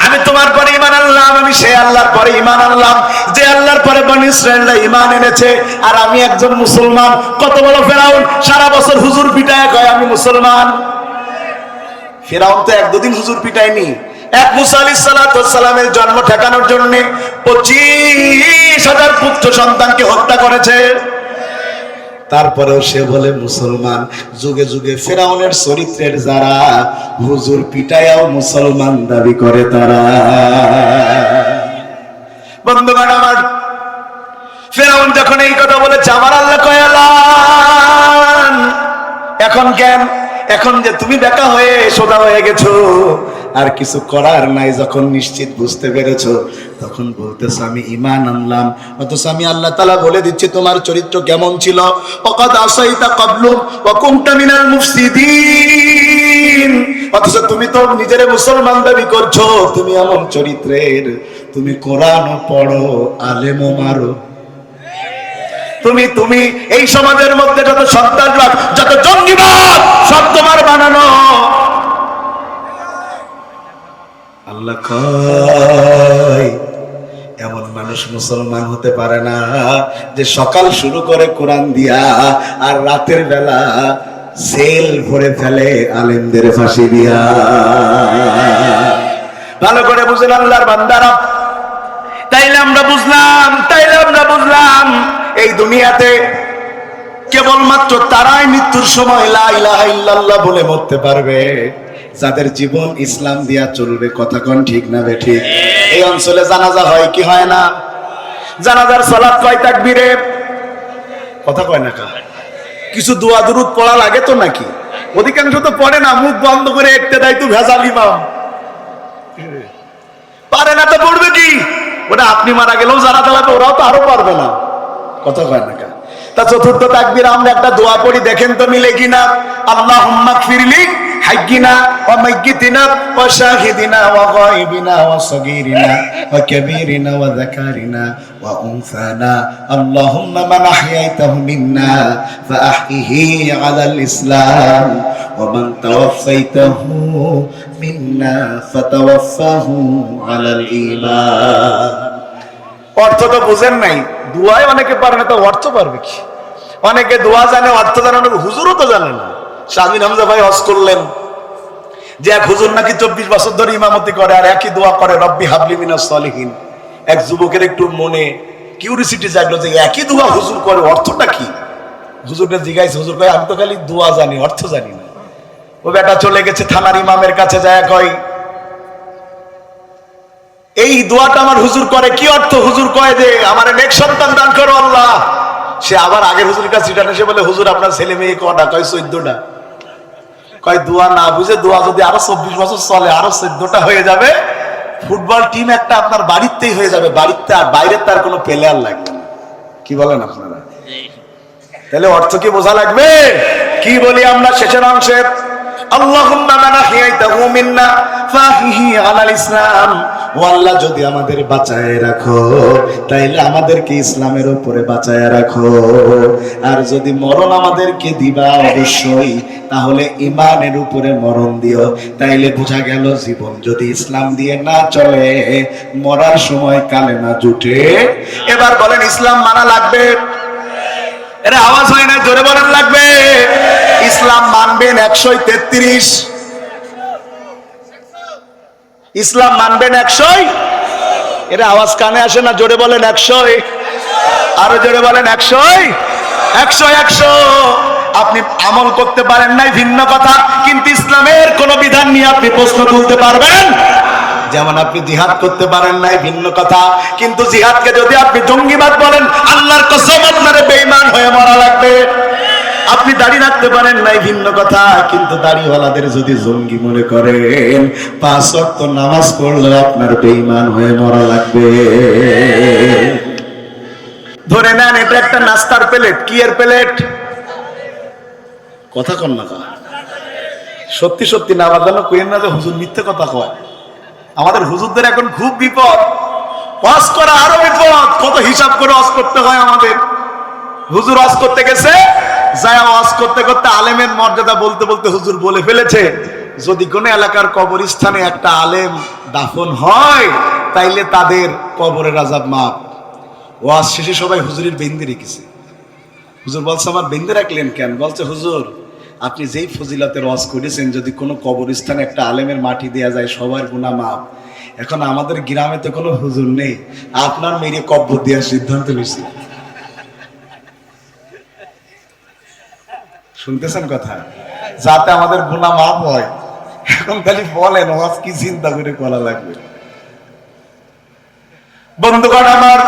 আমি তোমার পরে ঈমান আনলাম, আমি সেই আল্লাহর পরে ঈমান আনলাম যে আল্লাহর পরে বনি ইসরাঈলরা ঈমান এনেছে, আর আমি একজন মুসলমান। কত বড় ফেরাউন! সারা বছর হুজুর পিটায় কয় আমি মুসলমান। ফেরাউন তো 1-2 দিন হুজুর পিটায়নি। এক মুসা আলাইহিস সালামের জন্ম ঠেকানোর জন্য 25,000 পুত্র সন্তানকে হত্যা করেছে। তারপরেও সে বলে মুসলমান। যুগে যুগে ফেরাউনের চরিত্রের যারা হুজুর পিটায়াও মুসলমান দাবি করে তারা। বন্ধুগণ আমার, ফেরাউন যখন এই কথা বলেছে, আমার আল্লাহ কয়, এখন কেন? এখন যে তুমি বেকা হয়ে সোজা হয়ে গেছো, আর কিছু করার নাই। যখন নিশ্চিত বুঝতে পেরেছো, তখন বলতেছো আমি ঈমান আনলাম। অথচ আমি আল্লাহ তাআলা বলে দিচ্ছি তোমার চরিত্র কেমন ছিল। ওয়াকাদ আসাইতা ক্বাবলু ওয়া কুনতা মিনাল মুফসিদিন। অথচ তুমি তো নিজেরে মুসলমান দাবি করছো, তুমি এমন চরিত্রের, তুমি কোরআনও পড়ো, আলেমও মারো। তুমি এই সমাজের মধ্যে যত সন্ত্রাসবাদ, যত জঙ্গিবাদ, সব তোমার বানানো। আল্লাহ কয়, এমন মানুষ মুসলমান হতে পারে না যে সকাল শুরু করে কোরআন দিয়া আর রাতের বেলা সেল ভরে ফেলে আলেমদের ফাঁসি দিয়া। ভালো করে বুঝেন আল্লাহর বান্দারা। তাইলে আমরা বুঝলাম এই দুনিয়াতে কেবলমাত্র তারাই মৃত্যুর সময় লা ইলাহা ইল্লাল্লাহ বলে মরতে পারবে যাদের জীবন ইসলাম দিয়া চলবে। কথা কোন ঠিক না বেঠিক? এই অঞ্চলে জানাজা হয় কি হয় না? জানাজার সালাত কয় তাকবীরে? কথা কয় না কা? কিছু দোয়া দুরূদ পড়া লাগে তো নাকি? অধিকাংশ তো পড়ে না, মুখ বন্ধ করে একতে দেয় তো ভেজাল ইমাম। পারে না তো পড়বে কি? ওটা আপনি মারা গেলেও যারা চালাবে ওরাও তো আরো পারবে না। কথা কয় না কা? তা চতুর্থ তাকবীর আমরা একটা দোয়া পড়ি, দেখেন তো মিলে কিনা। আল্লাহুম্মা গফিরলি হাইয়িনা ওয়া মাইয়িতিনা ওয়া শাহিদিনা ওয়া গায়বিনা ওয়া সগীরিনা ওয়া কাবীরিনা ওয়া যাকারিনা ওয়া উনসানা। আল্লাহুম্মা মান আহইয়াইতাহু মিন্না ফাআহইহি আলাল ইসলাম ওয়া মান তাওয়াফাইতাহু মিন্না ফাতাওয়াফাহু আলাল ঈমান। অর্থ তো বুঝেন নাই, দোয়ায় অনেকে পারে না, তো অর্থ পারবে কি? অনেকে দোয়া জানে, অর্থ জানে, অনেকে হুজুরও তো জানে না। শামিন হামজা ভাই হজ করলেন, যে এক হুজুর নাকি 24 বছর ধরে ইমামতি করে আর একই দোয়া করে, রব্বি হাবলি মিনাস সলিহিন। এক যুবকের একটু মনে কিউরিসিটি জাগলো যে একই দোয়া হুজুর করে, অর্থটা কি? হুজুরটা জিজ্ঞাসা, হুজুর কয় আমি তো খালি দোয়া জানি, অর্থ জানি না। ও বেটা চলে গেছে থানার ইমামের কাছে, যায় কয় এই দোয়াটা আমার হুজুর করে, কি অর্থ? হুজুর কয় যে আমার নেক সন্তান দান করো আল্লাহ। সে আবার আগের হুজুরের কাছে রিটার্ন এসে বলে, হুজুর আপনার ছেলে মেয়ে কটা? কয় 14টা। কয় দোয়া না বুঝে, দোয়া যদি আরো 24 বছর চলে আরো 14টা হয়ে যাবে। ফুটবল টিম একটা আপনার বাড়িতেই হয়ে যাবে, বাড়িতে আর বাইরে তার কোনো প্লেয়ার লাগবে না। কি বলেন আপনারা? তাহলে অর্থ কি বোঝা লাগবে? কি বলি আমরা শেষের অংশে? আল্লাহুম্মা মান আহইয়াইতাহু মিন্না ফাহিহি আলাল ইসলাম। ও আল্লাহ, যদি আমাদের বাঁচায় রাখো তাইলে আমাদেরকে ইসলামের উপরে বাঁচায় রাখো, আর যদি মরণ আমাদেরকে দিবা অবশ্যই তাহলে ঈমানের উপরে মরণ দিও। তাইলে বোঝা গেল জীবন যদি ইসলাম দিয়ে না চলে, মরার সময় কালেমা জুটে। এবার বলেন ইসলাম মানা লাগবে? এরা আওয়াজ হয় না, জোরে বলেন লাগবে। ইসলাম মানবেন 133, ইসলাম মানবেন 100। এরা আওয়াজ কানে আসে না, জোরে বলেন 100, আরো জোরে বলেন 100, 100, 100। আপনি আমল করতে পারেন নাই ভিন্ন কথা, কিন্তু ইসলামের কোন বিধান নিয়ে আপনি প্রশ্ন তুলতে পারবেন। যেমন আপনি জিহাদ করতে পারেন নাই ভিন্ন কথা, কিন্তু জিহাদকে যদি আপনি জঙ্গিবাদ বলেন, আল্লাহর কসম আপনারে বেঈমান হয়ে মরা লাগবে। আপনি দাড়ি রাখতে পারেন নাই ভিন্ন কথা, কিন্তু দাড়িওয়ালাদের যদি জঙ্গি মনে করেন, 5 ওয়াক্ত নামাজ পড়লে আপনার বেঈমান হয়ে মরা লাগবে। ধরে নেন এটা একটা নাস্তার প্লেট। কি এর প্লেট? কথা কন না কা? সত্যি সত্যি না আবার যেন কইেন না যে হুজুর মিথ্যে কথা কয়। আমাদের হুজুরদের এখন খুব বিপদ, ওয়াজ করা আরো বিপদ। কত হিসাব করে ওয়াজ করতে হয় আমাদের। হুজুর ওয়াজ করতে গেছে, যায় ওয়াজ করতে করতে আলেমের মর্যাদা বলতে বলতে হুজুর বলে ফেলেছে, যদি কোন এলাকার কবরস্থানে একটা আলেম দাফন হয় তাইলে তাদের কবরের আযাব মাফ। ওয়াজ শেষে সবাই হুজুরের বেঁধে রেখেছে। হুজুর বলছে আমার বেঁধে রাখলেন কেন? বলছে হুজুর আপনি যেই ফজিলতের ওয়াজ করেছেন, যদি কোনো কবরস্থানে একটা আলেমের মাটি দেয়া যায় সবার গুনাহ মাফ। এখন আমাদের গ্রামে তো কোনো হুজুর নেই, আপনার মেরে কবর দেওয়ার সিদ্ধান্ত নিয়েছি। শুনতেছেন কথা? যাতে আমাদের গুনাহ মাফ হয়। এখন খালি বলেন ওয়াজ কি চিন্তা করে করা লাগবে। বন্ধুগণ আমার,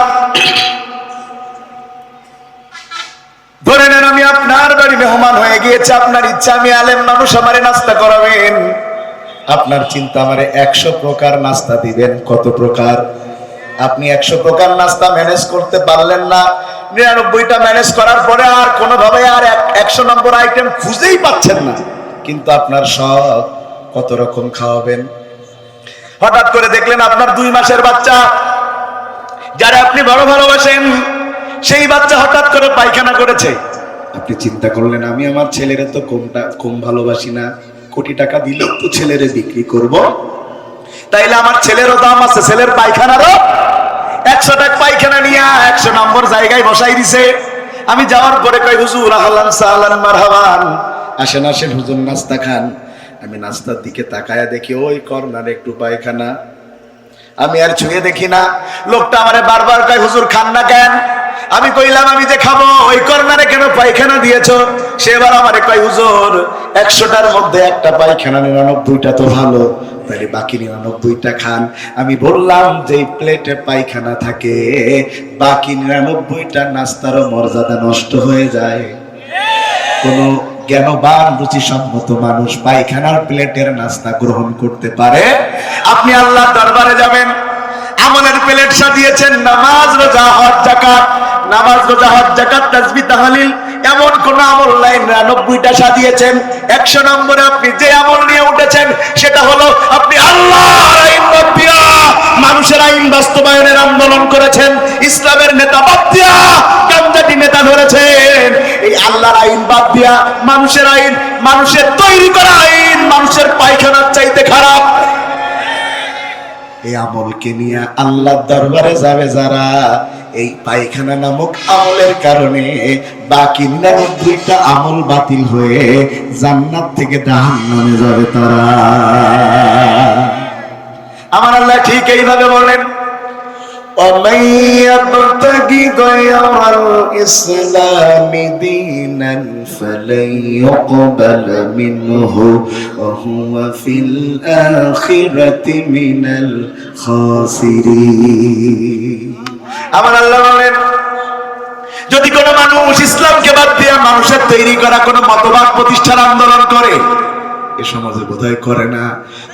ধরে নেন আমি আপনার বাড়ি মেহমান হয়ে গিয়েছি, আপনার ইচ্ছা আমি আলেম মানুষ, আমারে নাস্তা করাবেন। আপনার চিন্তা আমারে 100 প্রকার নাস্তা দিবেন। কত প্রকার? আপনি 100 প্রকার নাস্তা ম্যানেজ করতে পারলেন না, 99টা ম্যানেজ করার পরে আর কোনোভাবে আর 100 নম্বর আইটেম খুঁজেই পাচ্ছেন না, কিন্তু আপনার সব কত রকম খাওয়াবেন। হঠাৎ করে দেখলেন আপনার 2 মাসের বাচ্চা, যারা আপনি বড় ভালোবাসেন, সেই বাচ্চা হঠাৎ করে পায়খানা করেছে। আপনি চিন্তা করলেন আমি আমার ছেলেরে তো কম ভালোবাসি না, কোটি টাকা দিলেও তো ছেলেরে বিক্রি করব, তাইলে আমার ছেলেরও দাম আছে, ছেলের পায়খানারও। 100 টাকা পায়খানা নিয়ে 100 নম্বর জায়গায় বসাই দিছে। আমি যাওয়ার পরে কই হুজুর আহলান সাহলান মারহাবান, আসেন আসেন হুজুর নাস্তা খান। আমি নাস্তার দিকে তাকায়া দেখি ওই কর্নারে একটু পায়খানা। আমি আর ছুঁয়ে দেখি না, লোকটা আমারে বারবার কয় হুজুর খান না কেন? আমি কইলাম আমি যে খাবো, ওই কর্নারে কেন পায়খানা দিয়েছো? সে এবার আমারে কয় হুজুর 100টার মধ্যে একটা পায়খানা, 99টা তো ভালো, তাহলে বাকি 99টা খান। আমি বললাম যে প্লেটে পায়খানা থাকে, বাকি 99টা নাস্তারও মর্যাদা নষ্ট হয়ে যায়। কোন জ্ঞানবান রুচিসম্মত মানুষ পায়খানার প্লেটের নাস্তা গ্রহণ করতে পারে? আপনি আল্লাহর দরবারে যাবেন, আমলের প্লেট সাজিয়েছেন নামাজ রোজা হজ যাকাত, নামাজ রোজা হজ যাকাত তাসবিহ তাহলিল, এমন কোন আমল নাই। 99টা সাজিয়েছেন। 100 নম্বরে আপনি যে আমল নিয়ে উঠেছেন সেটা হলো আপনি আল্লাহর আইন বাদ দিয়া মানুষের আইন বাস্তবায়নের আন্দোলন করেছেন। ইসলামের নেতা বাদ দিয়া গামজাটি নেতা ধরেছেন। এই আল্লাহর আইন বাদ দিয়া মানুষের আইন, মানুষের তৈরি করা আইন মানুষের পায়খানার চাইতে খারাপ। এই আমলকে নিয়ে আল্লাহর দরবারে যাবে যারা, এই পায়খানা নামক আমলের কারণে বাকি 99টা আমল বাতিল হয়ে জান্নাত থেকে জাহান্নামে যাবে তারা। আমার আল্লাহ ঠিক এইভাবে বলেন, ومن يبتغي غير الإسلام دينا فلن يقبل منه وهو في الآخرة من الخاسرين। আমার আল্লাহ বলেন, যদি কোনো মানুষ ইসলামকে বাদ দিয়ে মানুষের তৈরি করা কোনো মতবাদ প্রতিষ্ঠার আন্দোলন করে, এ সমাজে বোধহয় করে না,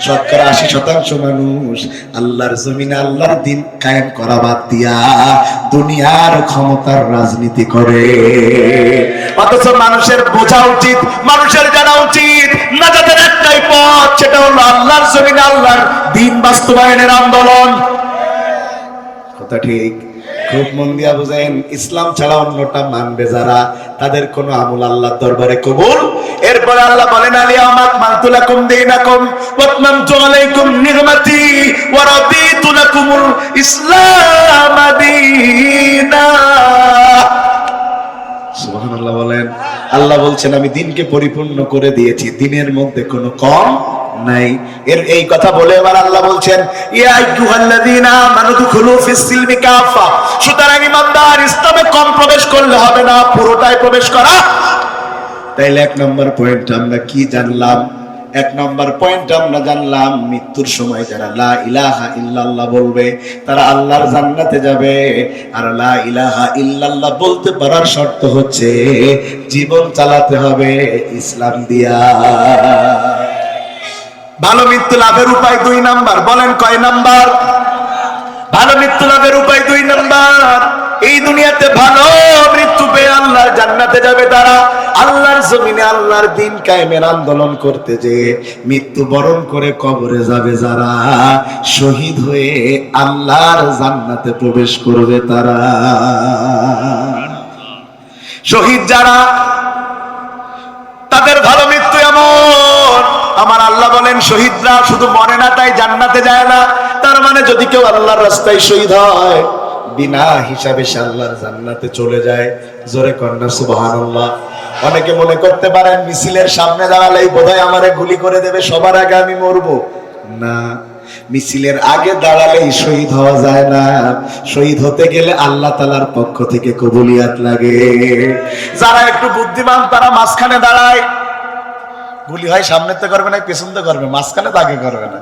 80% মানুষ আল্লাহর জমিনে আল্লাহর দিন কায়েম করা বাদ দিয়া দুনিয়ার ক্ষমতার রাজনীতি করে। অথচ মানুষের বোঝা উচিত, মানুষের জানা উচিত নাজাতের একটাই পথ, সেটা হলো আল্লাহর জমিনে আল্লাহর দিন বাস্তবায়নের আন্দোলন। কথা ঠিক, খুব মন দিয়া বুঝেন। ইসলাম ছাড়া অন্যটা মানবে যারা, তাদের কোনো আমল আল্লাহর দরবারে কবুল। এরপরে আল্লাহ বলেন, আলিয়াউমা আকমালতু লাকুম দীনাকুম ওয়া আতমামতু আলাইকুম নি'মাতি ওয়া রাদিতু লাকুমুল ইসলাম দীনা। সুবহানাল্লাহ বলেন। আল্লাহ বলছেন আমি দিনকে পরিপূর্ণ করে দিয়েছি, দিনের মধ্যে কোনো কম নাই। এই কথা বলে এবার আল্লাহ বলছেন, ইয়া আইয়ুহাল্লাযীনা আমানু দুখুলু ফিস সিলমি কাফা। সুতরাং ঈমানদার ইসলামে কম প্রবেশ করলে হবে না, পুরোটাই প্রবেশ করা। তাইলে 1 নম্বর পয়েন্ট আমরা কি জানলাম? 1 নম্বর পয়েন্ট আমরা জানলাম মৃত্যুর সময় যারা লা ইলাহা ইল্লাল্লাহ বলবে তারা আল্লাহর জান্নাতে যাবে। আর লা ইলাহা ইল্লাল্লাহ বলতে পারার শর্ত হচ্ছে জীবন চালাতে হবে ইসলাম দিয়া। ভালো মৃত্যু লাভের উপায় 2 নাম্বার। বলেন কয় নাম্বার? ভালো মৃত্যু লাভের উপায় 2 নাম্বার। এই দুনিয়াতে ভালো মৃত্যু পেয়ে আল্লাহর জান্নাতে যাবে তারা আল্লাহর জমিনে আল্লাহর দিন কায়েমের আন্দোলন করতে যে মৃত্যু বরণ করে কবরে যাবে যারা, শহীদ হয়ে আল্লাহর জান্নাতে প্রবেশ করবে তারা। শহীদ যারা, তাদের ভালো মৃত্যু এমন। আমার আল্লাহ বলেন, শহীদরা শুধু মরে না তাই জান্নাতে যায় না। তার মানে যদি কেউ আল্লাহর রাস্তায় শহীদ হয় বিনা হিসাবে সে আল্লাহর জান্নাতে চলে যায়। জোরে কন্যা সুবহানাল্লাহ। অনেকে মনে করতে পারেন মিছিলের সামনে দাঁড়ালেই বোধহয় আমারে গুলি করে দেবে, সবার আগে আমি মরবো। না, মিছিলের আগে দাঁড়ালেই শহীদ হওয়া যায় না। শহীদ হতে গেলে আল্লাহ তাআলার পক্ষ থেকে কবুলিয়াত লাগে। যারা একটু বুদ্ধিমান তারা মাঝখানে দাঁড়ায়, গুলি হয় সামনে তো করবে না, পেছন তো করবে, মাঝখানে তো আগে করবে না।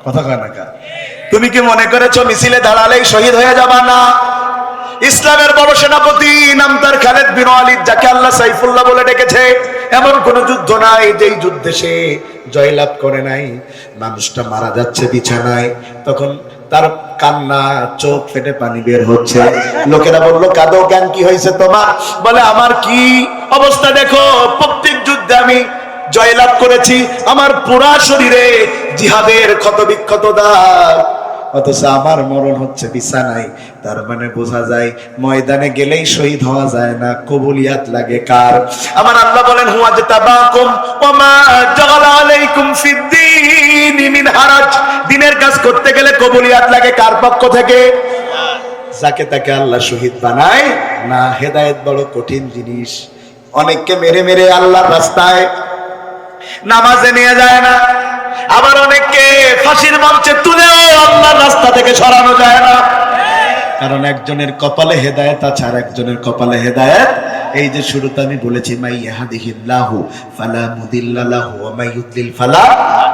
কথা কয় না কা? তুমি কি মনে করেছো মিছিলে দাঁড়ালেই শহীদ হয়ে যাবা? না। ইসলামের বড় সেনাপতি নাম তার খালেদ বিন ওয়ালিদ, যাকে আল্লাহ সাইফুল্লাহ বলে ডেকেছে, এমন কোন যুদ্ধ নাই যেই যুদ্ধে সে জয়লাভ করে নাই। মানুষটা মারা যাচ্ছে বিছানায়, তখন তার কান্না, চোখ ফেটে পানি বের হচ্ছে। লোকেরা বলল, কাঁদো কেন, কি হয়েছে তোমার? বলে, আমার কি অবস্থা দেখো, প্রত্যেক যুদ্ধে আমি জয়লাভ করেছি, আমার পুরা শরীরে জিহাদের ক্ষত বিক্ষত দাগ, অথচ আমার মরণ হচ্ছে বিছানায়। তার মানে বোঝা যায় ময়দানে গেলেই শহীদ হওয়া যায় না, কবুলিয়াত লাগে কার? আমার আল্লাহ বলেন, হুয়া জাতাবাকুম ওয়া মা জাআলা আলাইকুম ফিদ্দীনি মিন হারাজ। দিনের কাজ করতে গেলে কবুলিয়াত লাগে কার পক্ষ থেকে? যাকে তাকে আল্লাহ শহীদ বানায় না। হেদায়েত বড় কঠিন জিনিস। অনেককে মেরে মেরে আল্লাহর রাস্তায় নামাজে নিয়ে যায় না, আবার অনেককে ফাঁসির মঞ্চে তুলেও আল্লাহর রাস্তা থেকে সরানো যায় না। কারণ একজনের কপালে হেদায়েত আছে আর একজনের কপালে হেদায়েত। এই যে শুরুতে আমি বলেছি, মাই ইয়াহদিহিল্লাহু ফালা মুদিল্লা লাহু ওয়া মাই ইউদ্লিল ফালা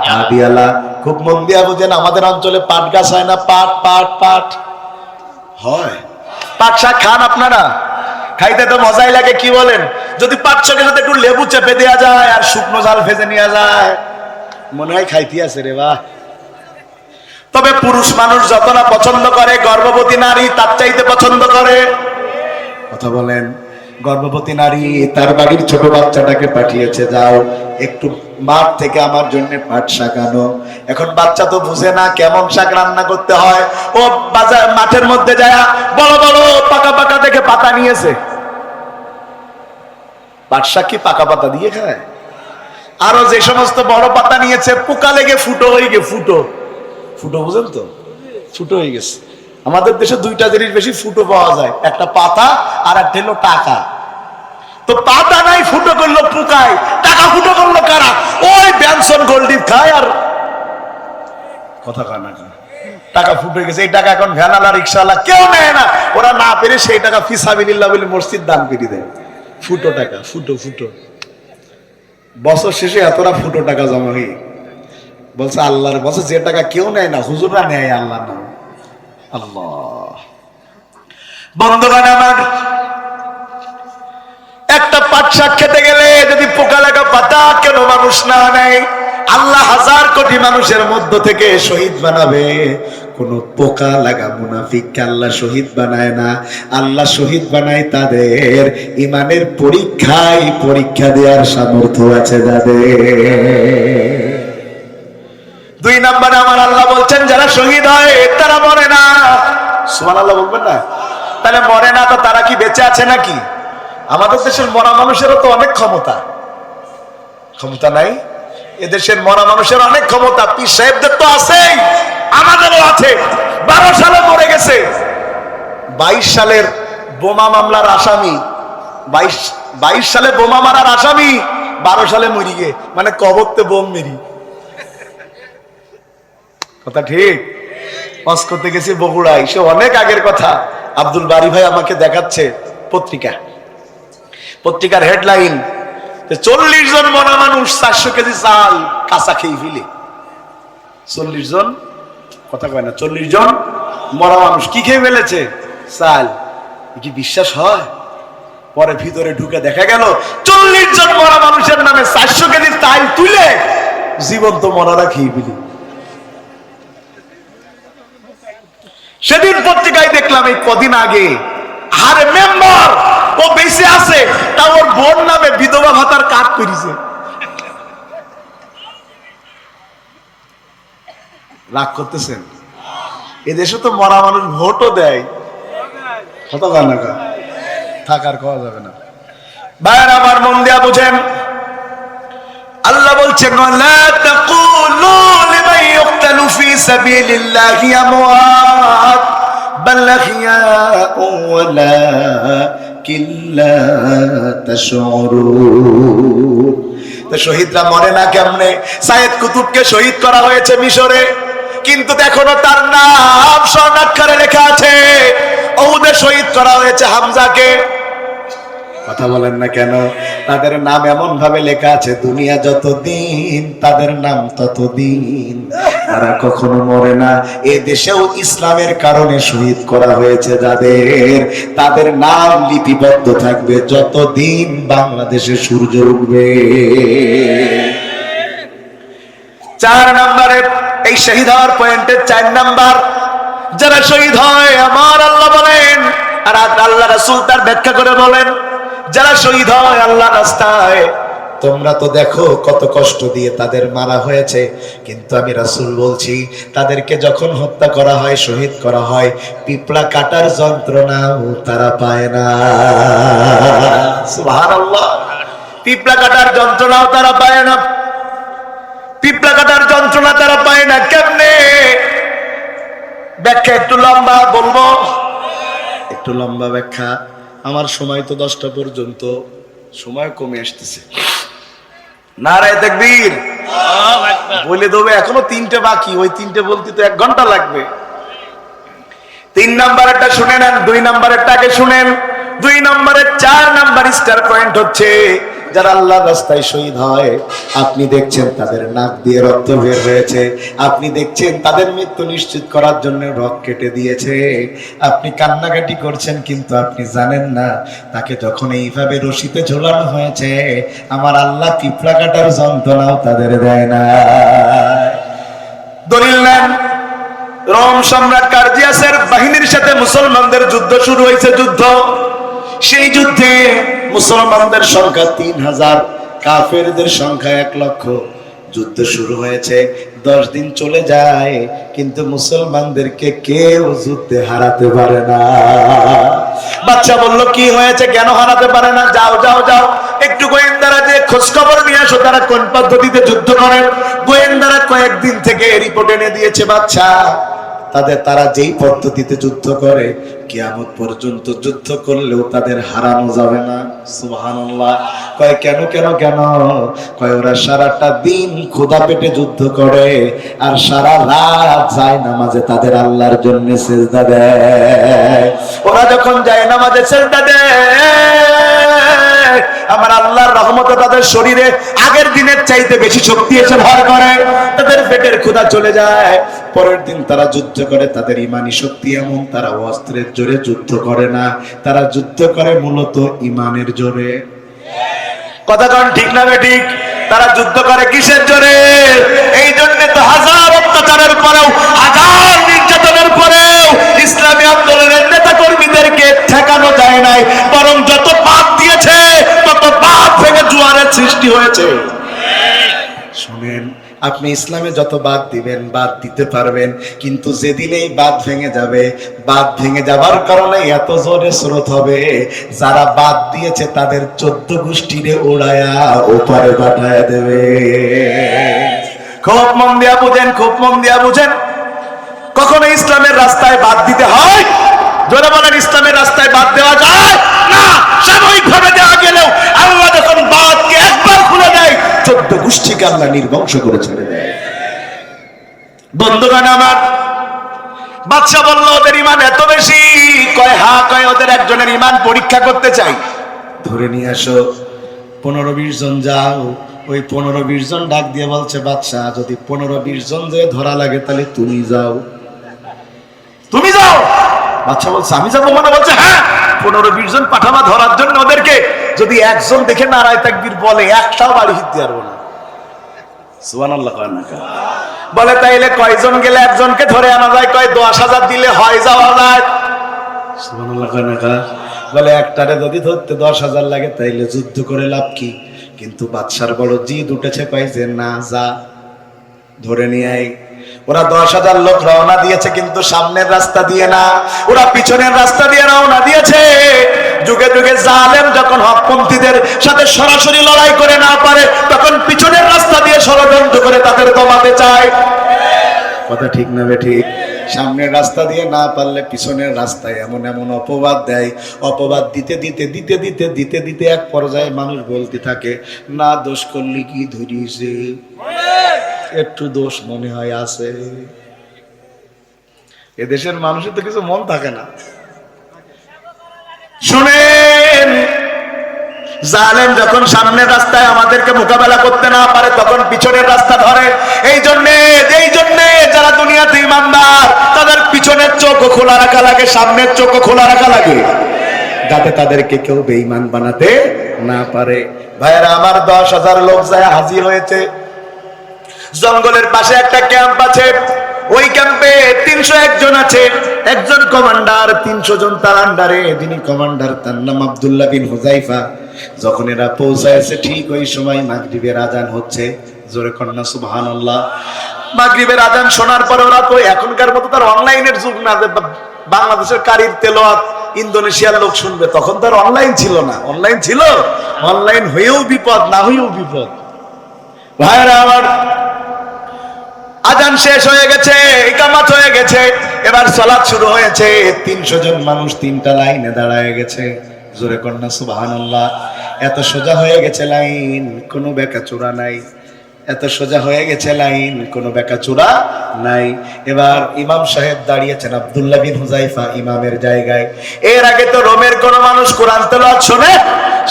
হাদিয়া লা। খুব মন দিয়া বুঝেন, আমাদের অঞ্চলে পাট গাছ হয় না? পাট পাট পাট হয়। পাট শাক খান আপনারা? খাইতে তো মজাই লাগে, কি বলেন? যদি পাট শাকের সাথে একটু লেবু চেপে দেওয়া যায় আর শুকনো ঝাল ভেজে নেওয়া যায়, মনে হয় খাইতে আছে রে। বাহ। তবে পুরুষ মানুষ যত না পছন্দ করে, গর্ভবতী নারী তার চাইতে পছন্দ করে। কথা বলেন। গর্ভবতী নারী তার বাড়ির ছোট বাচ্চাটাকে পাঠিয়েছে, যাও একটু মাঠ থেকে আমার জন্য পাট শাক আনো। এখন বাচ্চা তো বুঝে না কেমন শাক রান্না করতে হয়। ও বাজার মাঠের মধ্যে যায় বড় বড় পাকা পাকা দেখে পাতা নিয়েছে। পাট শাক কি পাকা পাতা দিয়ে খায়? আরো যে সমস্ত বড় পাতা নিয়েছে পোকা লেগে ফুটো হয়ে গে, ফুটো ফুটো বুঝেন তো, ফুটো হয়ে গেছে। আমাদের দেশে দুইটা জিনিস বেশি ফুটো পাওয়া যায়, একটা পাতা আর একটা হলো টাকা। তো পাতা নাই, ফুটো করলো পোকায়, টাকা ফুটো করলো কারা? ওই ব্যানসন গোল্ডিপ খায় আর কথা কয় না, টাকা ফুটো হয়ে গেছে। এই টাকা এখন ভ্যানালা রিক্সাওয়ালা কেউ নেয় না, ওরা না পেরে সেই টাকা ফিসাবিলিল্লাহ বলে মসজিদ দান করে দেয়। ফুটো টাকা, ফুটো ফুটো। বছর শেষে এতটা ফুটো টাকা জমা হয়ে বলছে আল্লাহর, বলছে যে টাকা কেউ নেয় না হুজুররা নেয় আল্লাহ নাম। আল্লাহ। বন্ধুগণ আমার, একটা পাট শাক খেতে গেলে যদি পোকা লাগা পাতা কেন মানুষ না নেয়? আল্লাহ হাজার কোটি মানুষের মধ্য থেকে শহীদ বানাবে, কোন পোকা লাগা মুনাফিককে আল্লাহ শহীদ বানায় না। আল্লাহ শহীদ বানায় তাদের ইমানের পরীক্ষায়, পরীক্ষা দেওয়ার সামর্থ্য আছে যাদের। দুই নম্বরে আমার আল্লাহ বলছেন যারা শহীদ হয় তারা মরে না। সুবহানাল্লাহ বলবেন না? তাহলে মরে না তো তারা কি বেঁচে আছে নাকি? আমাদের দেশের মরা মানুষেরও তো অনেক ক্ষমতা, ক্ষমতা নাই? এদেশের মরা মানুষের অনেক ক্ষমতা, পীর সাহেবদের তো আছেই, আমাদেরও আছে। 12 সালে মরে গেছে। 22 সালের বোমা মামলার আসামি, 22 সালে বোমা মারার আসামি 12 সালে মরি গে, মানে কবরতে বোম মেরি। কথা ঠিক? পাস করতে গেছি বগুড়ায়, সে অনেক আগের কথা। আব্দুল বারি ভাই আমাকে দেখাচ্ছে পত্রিকার হেডলাইন, 40 জন মরা মানুষ 400 কেজি চাল কাঁচা খেয়ে ফেলে। 40 জন, কথা কয় না, 40 জন মরা মানুষ কি খেয়ে ফেলেছে? চাল। কি বিশ্বাস হয়? পরে ভিতরে ঢুকে দেখা গেল 40 জন মরা মানুষের নামে 400 কেজি চাল তুলে জীবন্ত মরারা খেয়ে ফেলি। সেদিন পত্রিকায় দেখলাম এই কদিন আগে, আরে মেম্বার ও বেঁচে আছে, তা ওর বোন নামে বিধবা ভাতার কার্ড করেছে। রাগ করতেছেন? এদেশে তো মরা মানুষ ভোটও দেয়, কত গানা থাকার খাওয়া যাবে না। ভাইয়ের আমার মন দিয়া বুঝেন, আল্লাহ বলছেন লা তাকুলু লিমান ইউকতালু ফি সাবিলিল্লাহি আমওয়াত বাল আহইয়াউ ওয়ালাকিন লা তাশউরুন। তো শহীদরা মরে না কেমনে? সাইয়েদ কুতুবকে শহীদ করা হয়েছে মিশরে, কিন্তু এখনো তার নাম স্বর্ণাক্ষরে লেখা আছে। ওহুদে শহীদ করা হয়েছে হামজাকে। কথা বলেন না কেন? তাদের নাম এমন ভাবে লেখা আছে, দুনিয়া যতদিন তাদের নাম ততদিন, তারা কখনো মরে না। এ দেশেও ইসলামের কারণে শহীদ করা হয়েছে যাদের, তাদের নাম লিপিবদ্ধ থাকবে যতদিন বাংলাদেশে সূর্য উঠবে। 4 নম্বরে এই শহীদ হওয়ার পয়েন্টের 4 নাম্বার, যারা শহীদ হয় আমার আল্লাহ বলেন, আর আল্লাহ রাসূল তার ব্যাখ্যা করে বলেন, যারা শহীদ হয় আল্লাহ রাস্তায়, তোমরা তো দেখো কত কষ্ট দিয়ে তাদের মারা হয়েছে, কিন্তু আমি রাসূল বলছি তাদেরকে যখন হত্যা করা হয়, শহীদ করা হয়, পিঁপড়া কাটার যন্ত্রণাও তারা পায় না। সুবহানাল্লাহ। পিঁপড়া কাটার যন্ত্রণাও তারা পায় না। পিঁপড়া কাটার যন্ত্রণা তারা পায় না কেমনে? ব্যাখ্যা একটু লম্বা বলবো, একটু লম্বা ব্যাখ্যা। আমার সময় তো 10টা পর্যন্ত, সময় কমে আসতেছে। নারায়ে তাকবীর বলে দেবে, এখনো 3টে বাকি, ওই 3টে বলতে তো 1 ঘন্টা লাগবে। 3 নাম্বারটা শুনে নেন, 2 নাম্বারটা আগে শুনেন। 2 নম্বরের 4 নাম্বার স্টার পয়েন্ট হচ্ছে, যারা আল্লাহর রাস্তায় শহীদ হয়, আপনি দেখছেন তাদের নাক দিয়ে রক্ত বের হয়েছে, আপনি দেখছেন তাদের মৃত্যু নিশ্চিত করার জন্য রক কেটে দিয়েছে, আপনি কান্নাকাটি করছেন, কিন্তু আপনি জানেন না তাকে যখন এইভাবে রশিতে ঝোলানো হয়েছে, আমার আল্লাহ পিঁপড়া কাটার যন্ত্রণাও তাদের দেয় না। দলিল নেন, রোম সম্রাট কার্জিয়াসের বাহিনীর সাথে মুসলমানদের যুদ্ধ শুরু হয়েছে। যুদ্ধ, সেই যুদ্ধে মুসলমানদের সংখ্যা 3000, কাফেরদের সংখ্যা 1 লক্ষ। যুদ্ধ শুরু হয়েছে, 10 দিন চলে যায়, কিন্তু মুসলমানদেরকে কেউ যুদ্ধে হারাতে পারে না। বাচ্চা বলল, কি হয়েছে, কেন হারাতে পারে না? যাও যাও যাও, একটু গোয়েন্দারা যে খোঁজ খবর নিয়ে আসো, তারা কোন পদ্ধতিতে যুদ্ধ করে। গোয়েন্দারা কয়েকদিন থেকে রিপোর্ট এনে দিয়েছে, বাচ্চা তারা যেই পদ্ধতিতে যুদ্ধ করে, কিয়ামত পর্যন্ত যুদ্ধ করলেও তাদের হারানো যাবে না। সুবহানাল্লাহ। কয় কেন কেন কেন? কয় ওরা সারাটা দিন ক্ষুধা পেটে যুদ্ধ করে, আর সারা রাত যায় নামাজে তাদের আল্লাহর জন্য সিজদা দেয়। ওরা যখন যায় নামাজে সিজদা দেয়, আমার আল্লাহর রহমতে তাদের শরীরে আগের দিনের চাইতে বেশি শক্তি এসে ভর করে, তাদের পেটের ক্ষুধা চলে যায়। পরের দিন তারা যুদ্ধ করে, তাদের ইমানি শক্তি এমন, তারা অস্ত্রের জোরে যুদ্ধ করে না, তারা যুদ্ধ করে মূলত ইমানের জোরে। কথা কোন ঠিক না বেঠিক? তারা যুদ্ধ করে কিসের জোরে? এই জন্য তো হাজার অত্যাচারের পরেও, হাজার নির্যাতনের পরেও ইসলামী আন্দোলনের নেতা কর্মীদেরকে ঠেকানো যায় নাই, বরং যত পাপ দিয়েছে তত পাপ ভেঙে জোয়ারের সৃষ্টি হয়েছে। শুনেন, আপনি ইসলামে যত বাদ দিবেন, বাদ দিতে পারবেন, কিন্তু যেদিন এই বাদ ভেঙে যাবে, বাদ ভেঙে যাবার কারণে এত জোরে স্রোত হবে, যারা বাদ দিয়েছে তাদের 14 গোষ্ঠীরে ওড়ায়া ওপারে পাঠায় দেবে। খুব মন দিয়া বুঝেন, খুব মন দিয়া বুঝেন। কখনো ইসলামের রাস্তায় বাদ দিতে হয়? জোরে বলেন, ইসলামের রাস্তায় বাদ দেওয়া যায় না। সাময়িক ভাবে দেওয়া গেলেও আল্লাহ যখন বাদকে একবার খুলে দেয়, 14 গোষ্ঠীকে আল্লাহ নির্বংশ করে ছেড়ে দেয়। বন্ধুগণ আমার, বাদশা বলল ওদের ইমান এত বেশি। কয় হ্যাঁ, কয় ওদের একজনের ইমান পরীক্ষা করতে চাই। ধরে নিয়ে আসো, 15-20 জন যাও। ওই 15-20 জন ডাক দিয়ে বলছে, বাদশা যদি 15-20 জন যে ধরা লাগে তাহলে তুমি যাও। তুমি যাও? বাদশা বলছে আমি যাবো মানে? বলছে হ্যাঁ, 15-20 জন পাঠাবা ধরার জন্য ওদেরকে। যদি একজন দেখে নারায়ে তাকবীর বলে, একটাও বাড়ি হিতে পারবো না। সুবহানাল্লাহ। বলে তাইলে কয়জন গেলে একজনকে ধরে আনা যায়? কয় 10,000 দিলে হয় যাওয়া যায়। সুবহানাল্লাহ। বলে একটারে যদি ধরতে 10,000 লাগে তাইলে যুদ্ধ করে লাভ কি? কিন্তু বাদশার বড় জিদ উঠেছে, পাইছে না, যা ধরে নিয়ে আয়। ওরা 10,000 লোক রওনা দিয়েছে, কিন্তু সামনের রাস্তা দিয়ে না, ওরা পিছনের রাস্তা দিয়ে রওনা দিয়েছে। যুগে যুগে জালেম যখন হকপন্থীদের সাথে সরাসরি লড়াই করে না পারে, তখন পিছনের রাস্তা দিয়ে ষড়যন্ত্র করে তাদের দমাতে চায়। কথা ঠিক না বেঠিক? সামনের রাস্তা দিয়ে না পারলে পিছনের রাস্তায় এমন এমন অপবাদ দেয়, অপবাদ দিতে দিতে দিতে দিতে দিতে দিতে এক পর্যায়ে মানুষ বলতে থাকে, না দোষ করলি কি ধরিছে, একটু দোষ মনে হয় আছে। এদেশের মানুষের তো কিছু মন থাকে না। শুনেন, জালেম যখন সামনের রাস্তায় আমাদেরকে মোকাবেলা করতে না পারে, তখন পিছনের রাস্তা ধরে। এই জন্যে যারা দুনিয়াতে ইমানদার, তাদের পিছনের চোখও খোলা রাখা লাগে, সামনের চোখও খোলা রাখা লাগে, যাতে তাদেরকে কেউ বেঈমান বানাতে না পারে। ভাইরা আমার, 10,000 লোক যায় হাজির হয়েছে। জঙ্গলের পাশে একটা ক্যাম্প আছে, ওই ক্যাম্পে 301 জন আছে। একজন কমান্ডার, 300 জন তার আন্ডারে। যিনি কমান্ডার তার নাম আব্দুল্লাহ বিন হুযাইফা। যখন এরা পৌঁছায়ছে, ঠিক ওই সময় মাগরিবের আজান হচ্ছে। জোরে কন্যা সুবহানাল্লাহ। মাগরিবের আজান শোনার পর ওরা তো এখনকার মতো তার অনলাইনের যুগ না, যে বাংলাদেশের কারির তেলাওয়াত ইন্দোনেশিয়ার লোক শুনবে, তখন তার অনলাইন ছিল না। অনলাইন ছিল, অনলাইন হয়েও বিপদ, না হয়েও বিপদ। ভাইরা আমার, আজান শেষ হয়ে গেছে, ইকামত হয়ে গেছে, এবার সালাত শুরু হয়েছে। 300 জন মানুষ 3টা লাইনে দাঁড়ায় গেছে। জোরে কন্যা সুবহানাল্লাহ। এত সোজা হয়ে গেছে লাইন, কোনো বেকাচোরা নাই। এত সোজা হয়ে গেছে লাইন, কোনো বেকাচোরা নাই। এবার ইমাম সাহেব দাঁড়িয়েছেন, আব্দুল্লাহ বিন হুযাইফা ইমামের জায়গায়। এর আগে তো রোমের কোন মানুষ কোরআন তেলাওয়াত শুনে,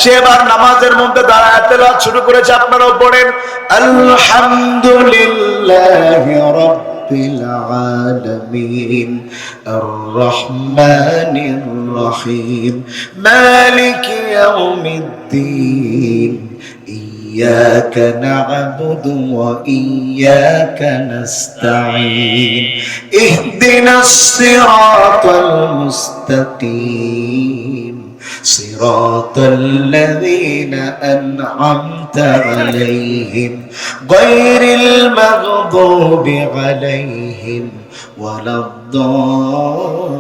সে এবার নামাজের মধ্যে দাঁড়ায় তেলাওয়াত শুরু করেছে। আপনারাও পড়েন, আলহামদুলিল্লাহি রাব্বিল আলামিন আর রহমানির রহিম মালিকি ইয়াউমিদ্দিন إياك نعبد وإياك نستعين اهدنا الصراط المستقيم صراط الذين أنعمت عليهم غير المغضوب عليهم ولا الضالين